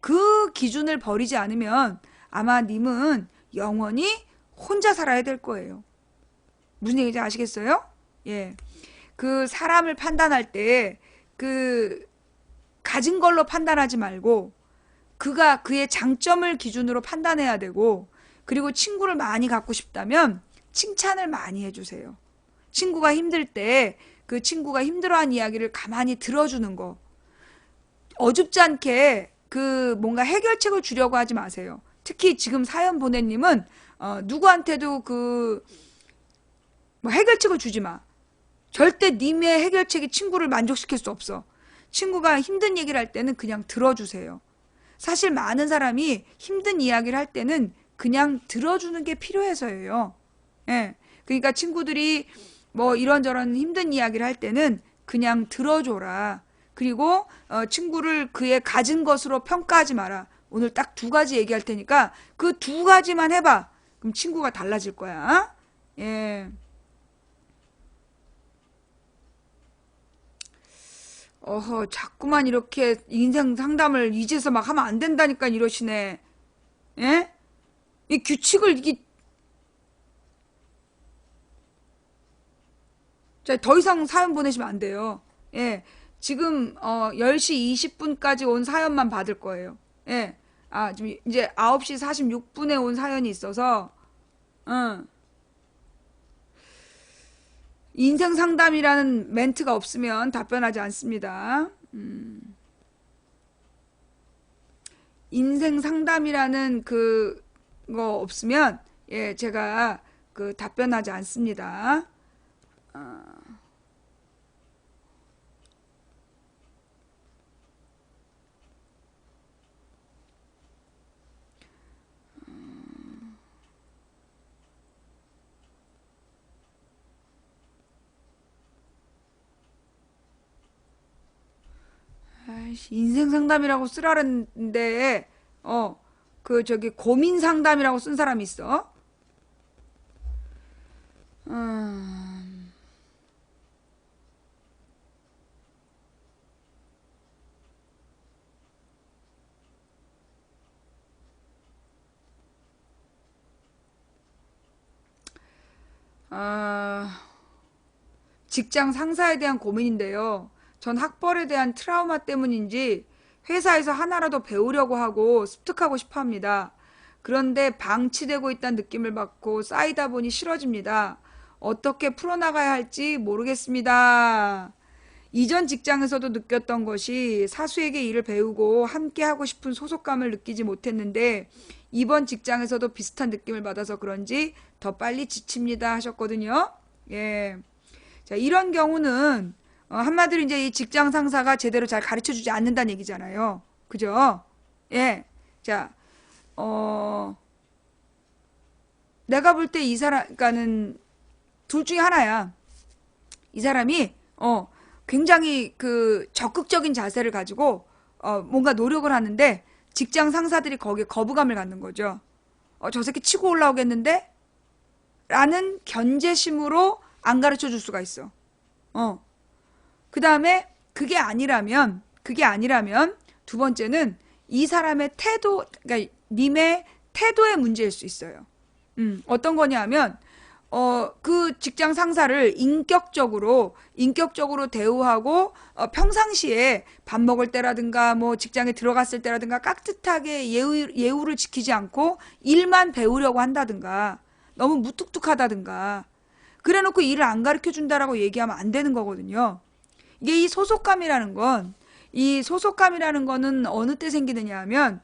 그 기준을 버리지 않으면 아마 님은 영원히 혼자 살아야 될 거예요. 무슨 얘기인지 아시겠어요? 예. 그 사람을 판단할 때 그 가진 걸로 판단하지 말고 그의 장점을 기준으로 판단해야 되고, 그리고 친구를 많이 갖고 싶다면 칭찬을 많이 해주세요. 친구가 힘들 때 그 친구가 힘들어하는 이야기를 가만히 들어주는 거. 어줍지 않게 그 뭔가 해결책을 주려고 하지 마세요. 특히 지금 사연 보내님은 누구한테도 뭐 해결책을 주지 마. 절대 님의 해결책이 친구를 만족시킬 수 없어. 친구가 힘든 얘기를 할 때는 그냥 들어주세요. 사실 많은 사람이 힘든 이야기를 할 때는 그냥 들어주는 게 필요해서예요. 예. 그러니까 친구들이 뭐 이런저런 힘든 이야기를 할 때는 그냥 들어줘라. 그리고 친구를 그의 가진 것으로 평가하지 마라. 오늘 딱 2가지 얘기할 테니까 그 2가지만 해봐. 그럼 친구가 달라질 거야. 예. 자꾸만 이렇게 인생 상담을 이제서 막 하면 안 된다니까 이러시네. 예? 이 규칙을 자, 더 이상 사연 보내시면 안 돼요. 예. 지금 10시 20분까지 온 사연만 받을 거예요. 예. 지금 이제 9시 46분에 온 사연이 있어서 인생 상담이라는 멘트가 없으면 답변하지 않습니다. 인생 상담이라는 그거 없으면 예, 제가 답변하지 않습니다. 인생 상담이라고 쓰라는데 저기 고민 상담이라고 쓴 사람이 있어. 직장 상사에 대한 고민인데요. 전 학벌에 대한 트라우마 때문인지 회사에서 하나라도 배우려고 하고 습득하고 싶어 합니다. 그런데 방치되고 있다는 느낌을 받고 쌓이다 보니 싫어집니다. 어떻게 풀어나가야 할지 모르겠습니다. 이전 직장에서도 느꼈던 것이 사수에게 일을 배우고 함께 하고 싶은 소속감을 느끼지 못했는데 이번 직장에서도 비슷한 느낌을 받아서 그런지 더 빨리 지칩니다 하셨거든요. 예. 자, 이런 경우는 한마디로 이제 이 직장 상사가 제대로 잘 가르쳐 주지 않는다는 얘기잖아요. 그죠? 예. 자, 내가 볼 때 이 사람, 그러니까는 둘 중에 하나야. 이 사람이, 굉장히 적극적인 자세를 가지고, 뭔가 노력을 하는데, 직장 상사들이 거기에 거부감을 갖는 거죠. 저 새끼 치고 올라오겠는데? 라는 견제심으로 안 가르쳐 줄 수가 있어. 그 다음에 그게 아니라면 두 번째는 이 사람의 태도, 그러니까 님의 태도의 문제일 수 있어요. 어떤 거냐면 그 직장 상사를 인격적으로 대우하고 평상시에 밥 먹을 때라든가 뭐 직장에 들어갔을 때라든가 깍듯하게 예우를 지키지 않고 일만 배우려고 한다든가 너무 무뚝뚝하다든가 그래놓고 일을 안 가르쳐 준다라고 얘기하면 안 되는 거거든요. 이게 이 소속감이라는 거는 어느 때 생기느냐 하면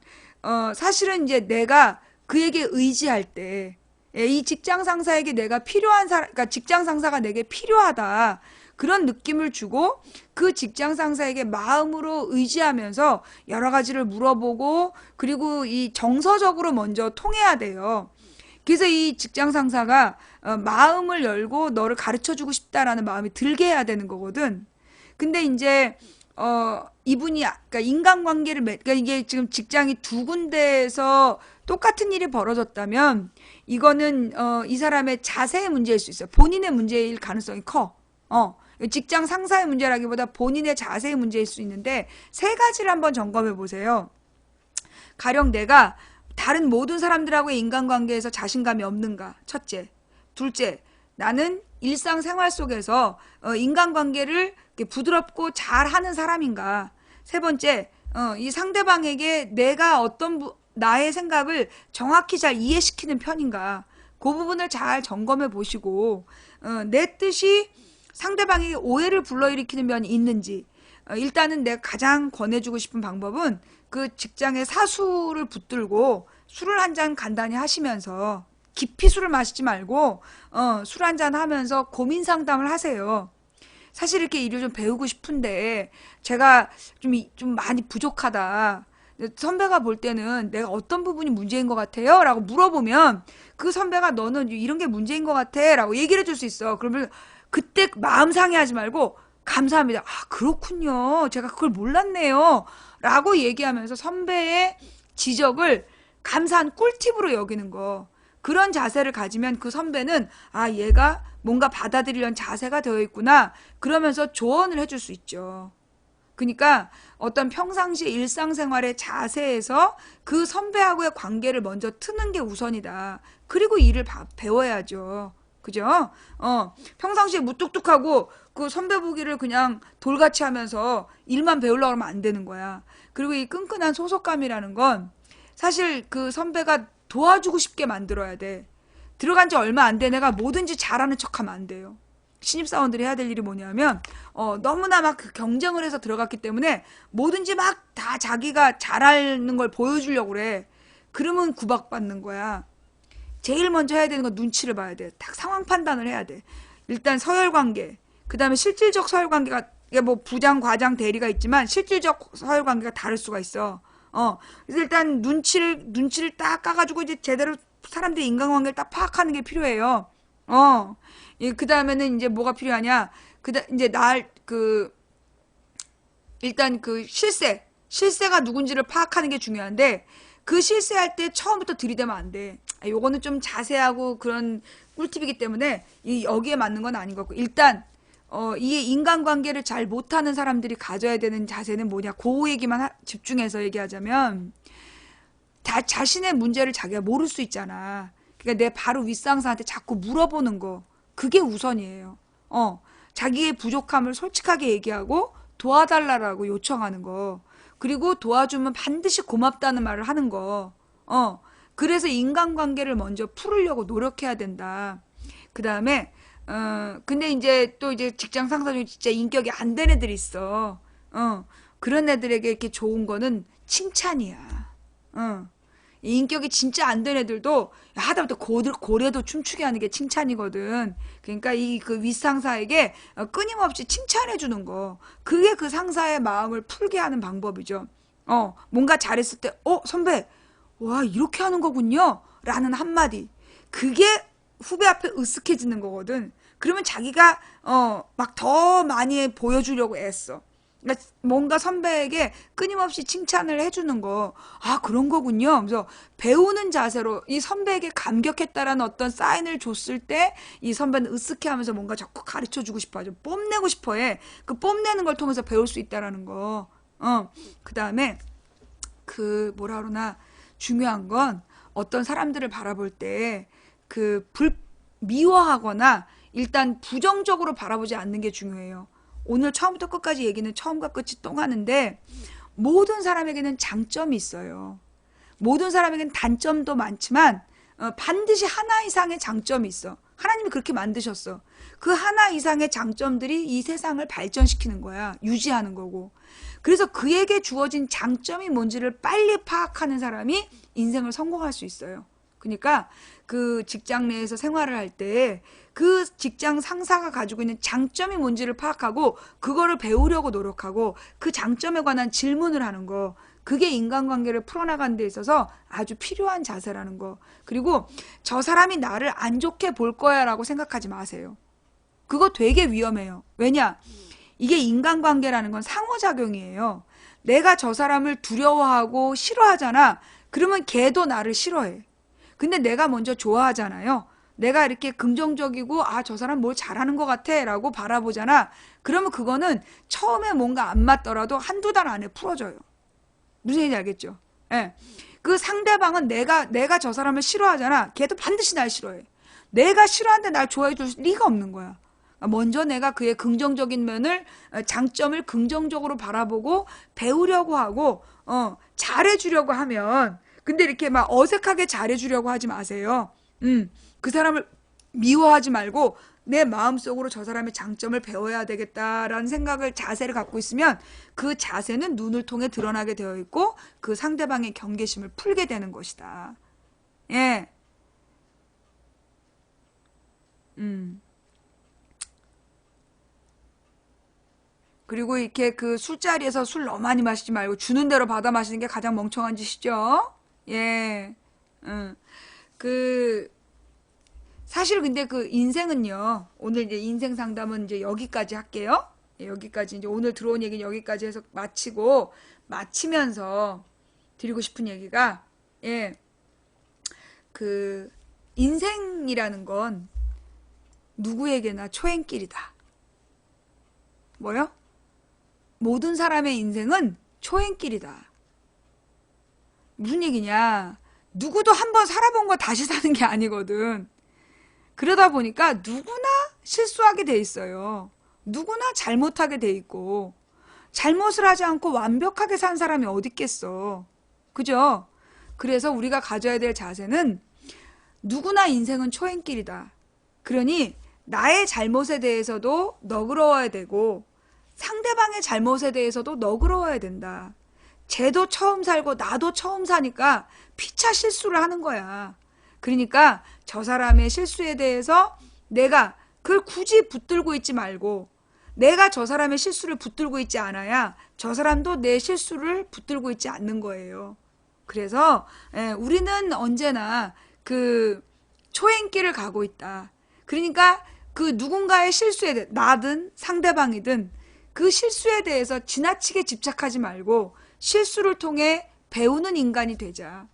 사실은 이제 내가 그에게 의지할 때 이 직장 상사에게 내가 필요한 그러니까 직장 상사가 내게 필요하다. 그런 느낌을 주고 그 직장 상사에게 마음으로 의지하면서 여러 가지를 물어보고 그리고 이 정서적으로 먼저 통해야 돼요. 그래서 이 직장 상사가 마음을 열고 너를 가르쳐 주고 싶다라는 마음이 들게 해야 되는 거거든. 근데 이제 이분이 그러니까 인간관계를 그러니까 이게 지금 직장이 두 군데에서 똑같은 일이 벌어졌다면 이거는 이 사람의 자세의 문제일 수 있어요. 본인의 문제일 가능성이 커. 직장 상사의 문제라기보다 본인의 자세의 문제일 수 있는데 세 가지를 한번 점검해 보세요. 가령 내가 다른 모든 사람들하고의 인간관계에서 자신감이 없는가? 첫째. 둘째, 나는 일상생활 속에서 인간관계를 부드럽고 잘하는 사람인가? 세 번째, 이 상대방에게 내가 나의 생각을 정확히 잘 이해시키는 편인가? 그 부분을 잘 점검해 보시고 내 뜻이 상대방에게 오해를 불러일으키는 면이 있는지 일단은 내가 가장 권해주고 싶은 방법은 그 직장의 사수를 붙들고 술을 한 잔 간단히 하시면서 깊이 술을 마시지 말고 술 한 잔 하면서 고민 상담을 하세요. 사실 이렇게 일을 좀 배우고 싶은데 제가 좀 많이 부족하다. 선배가 볼 때는 내가 어떤 부분이 문제인 것 같아요? 라고 물어보면 그 선배가 너는 이런 게 문제인 것 같아 라고 얘기를 해줄 수 있어. 그러면 그때 마음 상해하지 말고 감사합니다. 아, 그렇군요. 제가 그걸 몰랐네요. 라고 얘기하면서 선배의 지적을 감사한 꿀팁으로 여기는 거. 그런 자세를 가지면 그 선배는 아, 얘가 뭔가 받아들이려는 자세가 되어 있구나. 그러면서 조언을 해줄 수 있죠. 그러니까 어떤 평상시 일상생활의 자세에서 그 선배하고의 관계를 먼저 트는 게 우선이다. 그리고 일을 배워야죠. 그죠? 평상시에 무뚝뚝하고 그 선배 보기를 그냥 돌같이 하면서 일만 배우려고 하면 안 되는 거야. 그리고 이 끈끈한 소속감이라는 건 사실 그 선배가 도와주고 싶게 만들어야 돼. 들어간 지 얼마 안 된 애가 뭐든지 잘하는 척하면 안 돼요. 신입사원들이 해야 될 일이 뭐냐면 너무나 막 그 경쟁을 해서 들어갔기 때문에 뭐든지 막 다 자기가 잘하는 걸 보여주려고 그래. 그러면 구박받는 거야. 제일 먼저 해야 되는 건 눈치를 봐야 돼. 딱 상황 판단을 해야 돼. 일단 서열관계, 그 다음에 실질적 서열관계가 이게 뭐 부장, 과장, 대리가 있지만 실질적 서열관계가 다를 수가 있어. 그래서 일단 눈치를 딱 까가지고 이제 제대로 사람들의 인간관계를 딱 파악하는 게 필요해요. 그 다음에는 이제 뭐가 필요하냐? 이제 일단 그 실세가 누군지를 파악하는 게 중요한데 그 실세할 때 처음부터 들이대면 안 돼. 요거는 좀 자세하고 그런 꿀팁이기 때문에 여기에 맞는 건 아닌 것 같고 일단 이 인간관계를 잘 못하는 사람들이 가져야 되는 자세는 뭐냐? 그 얘기만 집중해서 얘기하자면 자신의 문제를 자기가 모를 수 있잖아. 그러니까 내 바로 윗상사한테 자꾸 물어보는 거. 그게 우선이에요. 자기의 부족함을 솔직하게 얘기하고 도와달라고 요청하는 거. 그리고 도와주면 반드시 고맙다는 말을 하는 거. 그래서 인간관계를 먼저 풀으려고 노력해야 된다. 그 다음에 근데 이제 또 이제 직장 상사 중에 진짜 인격이 안 된 애들이 있어. 그런 애들에게 이렇게 좋은 거는 칭찬이야. 인격이 진짜 안 된 애들도 하다못해 고래도 춤추게 하는 게 칭찬이거든. 그러니까 이 그 윗상사에게 끊임없이 칭찬해 주는 거. 그게 그 상사의 마음을 풀게 하는 방법이죠. 뭔가 잘했을 때, 선배, 와, 이렇게 하는 거군요. 라는 한마디. 그게 후배 앞에 으쓱해지는 거거든. 그러면 자기가 막 더 많이 보여주려고 애써. 그러니까 뭔가 선배에게 끊임없이 칭찬을 해주는 거. 아, 그런 거군요. 그래서 배우는 자세로 이 선배에게 감격했다라는 어떤 사인을 줬을 때 이 선배는 으쓱해하면서 뭔가 자꾸 가르쳐주고 싶어하죠. 뽐내고 싶어해. 그 뽐내는 걸 통해서 배울 수 있다라는 거. 그 다음에 뭐라 그러나 중요한 건 어떤 사람들을 바라볼 때 미워하거나 일단 부정적으로 바라보지 않는 게 중요해요. 오늘 처음부터 끝까지 얘기는 처음과 끝이 통하는데 모든 사람에게는 장점이 있어요. 모든 사람에게는 단점도 많지만 반드시 하나 이상의 장점이 있어. 하나님이 그렇게 만드셨어. 그 하나 이상의 장점들이 이 세상을 발전시키는 거야. 유지하는 거고. 그래서 그에게 주어진 장점이 뭔지를 빨리 파악하는 사람이 인생을 성공할 수 있어요. 그러니까 그 직장 내에서 생활을 할 때 그 직장 상사가 가지고 있는 장점이 뭔지를 파악하고 그거를 배우려고 노력하고 그 장점에 관한 질문을 하는 거. 그게 인간관계를 풀어나가는 데 있어서 아주 필요한 자세라는 거. 그리고 저 사람이 나를 안 좋게 볼 거야 라고 생각하지 마세요. 그거 되게 위험해요. 왜냐? 이게 인간관계라는 건 상호작용이에요. 내가 저 사람을 두려워하고 싫어하잖아. 그러면 걔도 나를 싫어해. 근데 내가 먼저 좋아하잖아요. 내가 이렇게 긍정적이고 아, 저 사람 뭘 잘하는 것 같아 라고 바라보잖아. 그러면 그거는 처음에 뭔가 안 맞더라도 한두 달 안에 풀어져요. 무슨 얘기인지 알겠죠? 예. 그 상대방은 내가 저 사람을 싫어하잖아. 걔도 반드시 날 싫어해. 내가 싫어하는데 날 좋아해 줄 리가 없는 거야. 먼저 내가 그의 긍정적인 면을, 장점을 긍정적으로 바라보고 배우려고 하고 잘해주려고 하면, 근데 이렇게 막 어색하게 잘해주려고 하지 마세요. 그 사람을 미워하지 말고 내 마음속으로 저 사람의 장점을 배워야 되겠다라는 생각을, 자세를 갖고 있으면 그 자세는 눈을 통해 드러나게 되어 있고 그 상대방의 경계심을 풀게 되는 것이다. 예. 그리고 이렇게 그 술자리에서 술 너무 많이 마시지 말고 주는 대로 받아 마시는 게 가장 멍청한 짓이죠. 예. 그 사실 근데 그 인생은요. 오늘 이제 인생 상담은 이제 여기까지 할게요. 예, 여기까지 이제 오늘 들어온 얘기는 여기까지 해서 마치고, 마치면서 드리고 싶은 얘기가, 예. 그 인생이라는 건 누구에게나 초행길이다. 뭐요? 모든 사람의 인생은 초행길이다. 무슨 얘기냐? 누구도 한번 살아본 거 다시 사는 게 아니거든. 그러다 보니까 누구나 실수하게 돼 있어요. 누구나 잘못하게 돼 있고, 잘못을 하지 않고 완벽하게 산 사람이 어디 있겠어. 그죠? 그래서 우리가 가져야 될 자세는 누구나 인생은 초행길이다. 그러니 나의 잘못에 대해서도 너그러워야 되고 상대방의 잘못에 대해서도 너그러워야 된다. 쟤도 처음 살고 나도 처음 사니까 피차 실수를 하는 거야. 그러니까 저 사람의 실수에 대해서 내가 그걸 굳이 붙들고 있지 말고, 내가 저 사람의 실수를 붙들고 있지 않아야 저 사람도 내 실수를 붙들고 있지 않는 거예요. 그래서 우리는 언제나 그 초행길을 가고 있다. 그러니까 그 누군가의 실수에 대해, 나든 상대방이든 그 실수에 대해서 지나치게 집착하지 말고 실수를 통해 배우는 인간이 되자.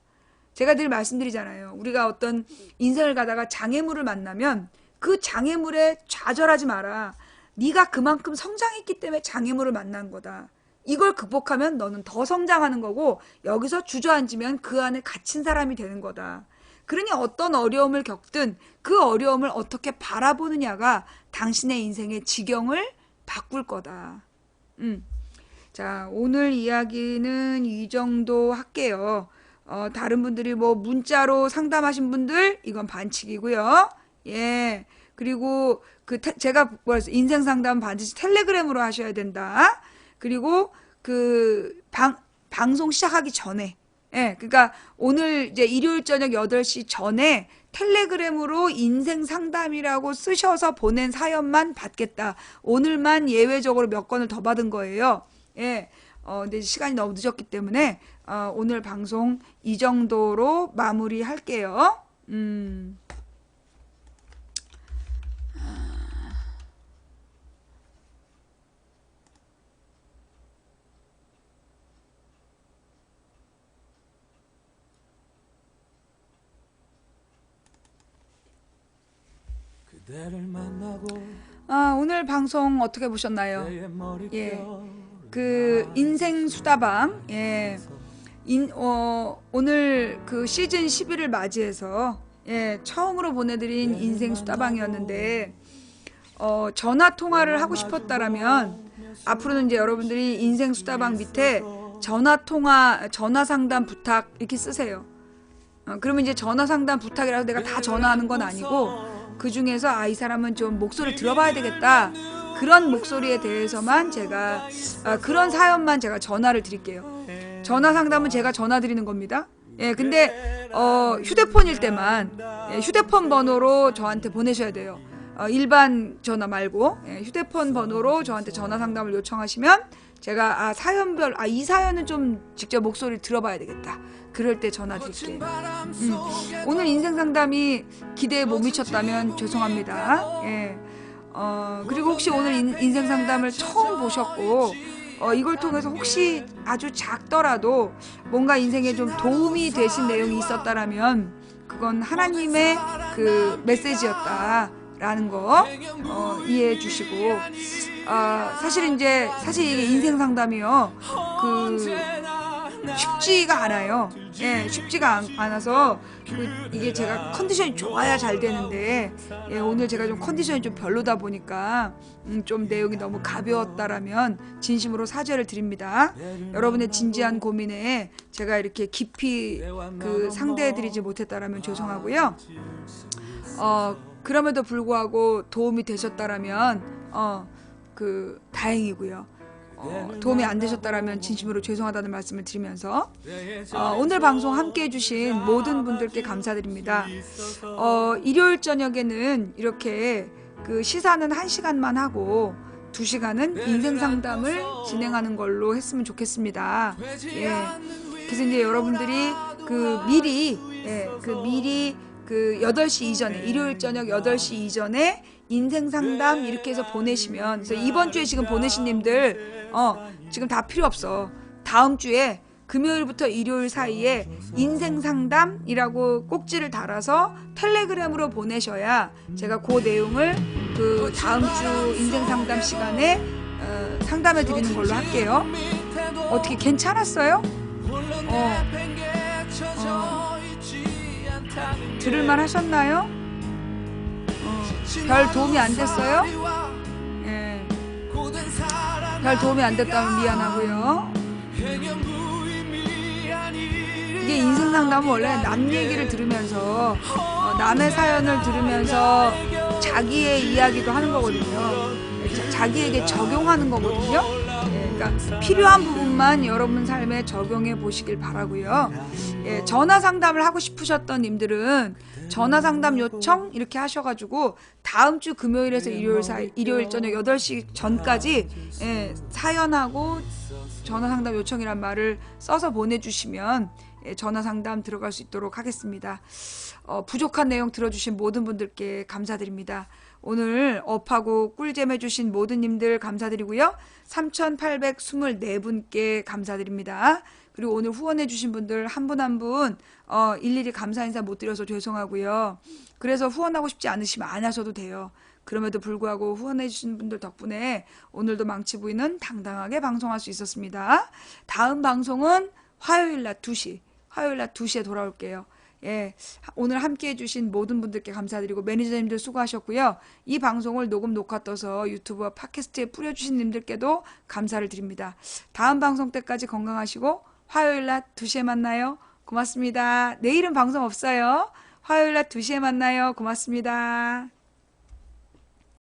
제가 늘 말씀드리잖아요. 우리가 어떤 인생을 가다가 장애물을 만나면 그 장애물에 좌절하지 마라. 네가 그만큼 성장했기 때문에 장애물을 만난 거다. 이걸 극복하면 너는 더 성장하는 거고 여기서 주저앉으면 그 안에 갇힌 사람이 되는 거다. 그러니 어떤 어려움을 겪든 그 어려움을 어떻게 바라보느냐가 당신의 인생의 지경을 바꿀 거다. 자, 오늘 이야기는 이 정도 할게요. 다른 분들이 뭐 문자로 상담하신 분들 이건 반칙이고요. 예. 그리고 제가 뭐랬어요? 인생 상담 반드시 텔레그램으로 하셔야 된다. 그리고 그 방송 시작하기 전에, 예, 그러니까 오늘 이제 일요일 저녁 8시 전에 텔레그램으로 인생 상담이라고 쓰셔서 보낸 사연만 받겠다. 오늘만 예외적으로 몇 건을 더 받은 거예요. 예. 근데 시간이 너무 늦었기 때문에 오늘 방송 이 정도로 마무리할게요. 오늘 방송 어떻게 보셨나요? 예. 그 인생 수다방, 예. 오늘 그 시즌 11을 맞이해서, 예, 처음으로 보내드린 인생 수다방이었는데, 전화 통화를 하고 싶었다라면 앞으로는 이제 여러분들이 인생 수다방 밑에 전화 상담 부탁 이렇게 쓰세요. 그러면 이제 전화 상담 부탁이라고 내가 다 전화하는 건 아니고 그 중에서 이 사람은 좀 목소리를 들어봐야 되겠다. 그런 목소리에 대해서만 제가 그런 사연만 제가 전화를 드릴게요. 전화 상담은 제가 전화 드리는 겁니다. 예, 근데 휴대폰일 때만 휴대폰 번호로 저한테 보내셔야 돼요. 일반 전화 말고 휴대폰 번호로 저한테 전화 상담을 요청하시면 제가 사연별 이 사연은 좀 직접 목소리 들어봐야 되겠다. 그럴 때 전화 드릴게요. 오늘 인생 상담이 기대에 못 미쳤다면 죄송합니다. 예. 그리고 혹시 오늘 인생 상담을 처음 보셨고 이걸 통해서 혹시 아주 작더라도 뭔가 인생에 좀 도움이 되신 내용이 있었다라면 그건 하나님의 그 메시지였다라는 거 이해해 주시고, 사실 이게 인생 상담이요, 쉽지가 않아요. 예, 쉽지가 않아서 이게 제가 컨디션이 좋아야 잘 되는데, 예, 오늘 제가 좀 컨디션이 좀 별로다 보니까 좀 내용이 너무 가벼웠다라면 진심으로 사죄를 드립니다. 여러분의 진지한 고민에 제가 이렇게 깊이 상대해드리지 못했다라면 죄송하고요. 그럼에도 불구하고 도움이 되셨다라면 다행이고요. 도움이 안 되셨다라면 진심으로 죄송하다는 말씀을 드리면서 오늘 방송 함께 해주신 모든 분들께 감사드립니다. 일요일 저녁에는 이렇게 시사는 1시간만 하고 2시간은 인생 상담을 진행하는 걸로 했으면 좋겠습니다. 예. 그래서 이제 여러분들이 미리 8시 이전에, 일요일 저녁 8시 이전에 인생 상담 이렇게 해서 보내시면, 그래서 이번 주에 지금 보내신 님들 지금 다 필요 없어. 다음 주에 금요일부터 일요일 사이에 인생 상담이라고 꼭지를 달아서 텔레그램으로 보내셔야 제가 그 내용을 다음 주 인생 상담 시간에 상담해 드리는 걸로 할게요. 어떻게 괜찮았어요? 들을만 하셨나요? 별 도움이 안 됐어요? 예. 별 도움이 안 됐다면 미안하고요. 이게 인생 상담은 원래 남 얘기를 들으면서 남의 사연을 들으면서 자기의 이야기도 하는 거거든요. 자기에게 적용하는 거거든요. 예, 그러니까 필요한 부분만 여러분 삶에 적용해 보시길 바라고요. 예, 전화 상담을 하고 싶으셨던 님들은 전화 상담 요청 이렇게 하셔가지고 다음 주 금요일에서 일요일 저녁 8시 전까지 사연하고 전화 상담 요청이란 말을 써서 보내주시면 전화 상담 들어갈 수 있도록 하겠습니다. 부족한 내용 들어주신 모든 분들께 감사드립니다. 오늘 업하고 꿀잼 해주신 모든 님들 감사드리고요. 3,824분께 감사드립니다. 그리고 오늘 후원해주신 분들 한 분 한 분 일일이 감사 인사 못 드려서 죄송하고요. 그래서 후원하고 싶지 않으시면 안 하셔도 돼요. 그럼에도 불구하고 후원해주신 분들 덕분에 오늘도 망치부인은 당당하게 방송할 수 있었습니다. 다음 방송은 화요일 낮 2시에 돌아올게요. 예, 오늘 함께 해주신 모든 분들께 감사드리고 매니저님들 수고하셨고요. 이 방송을 녹화 떠서 유튜브와 팟캐스트에 뿌려주신 님들께도 감사를 드립니다. 다음 방송 때까지 건강하시고 화요일 낮 2시에 만나요. 고맙습니다. 내일은 방송 없어요. 화요일 낮 2시에 만나요. 고맙습니다.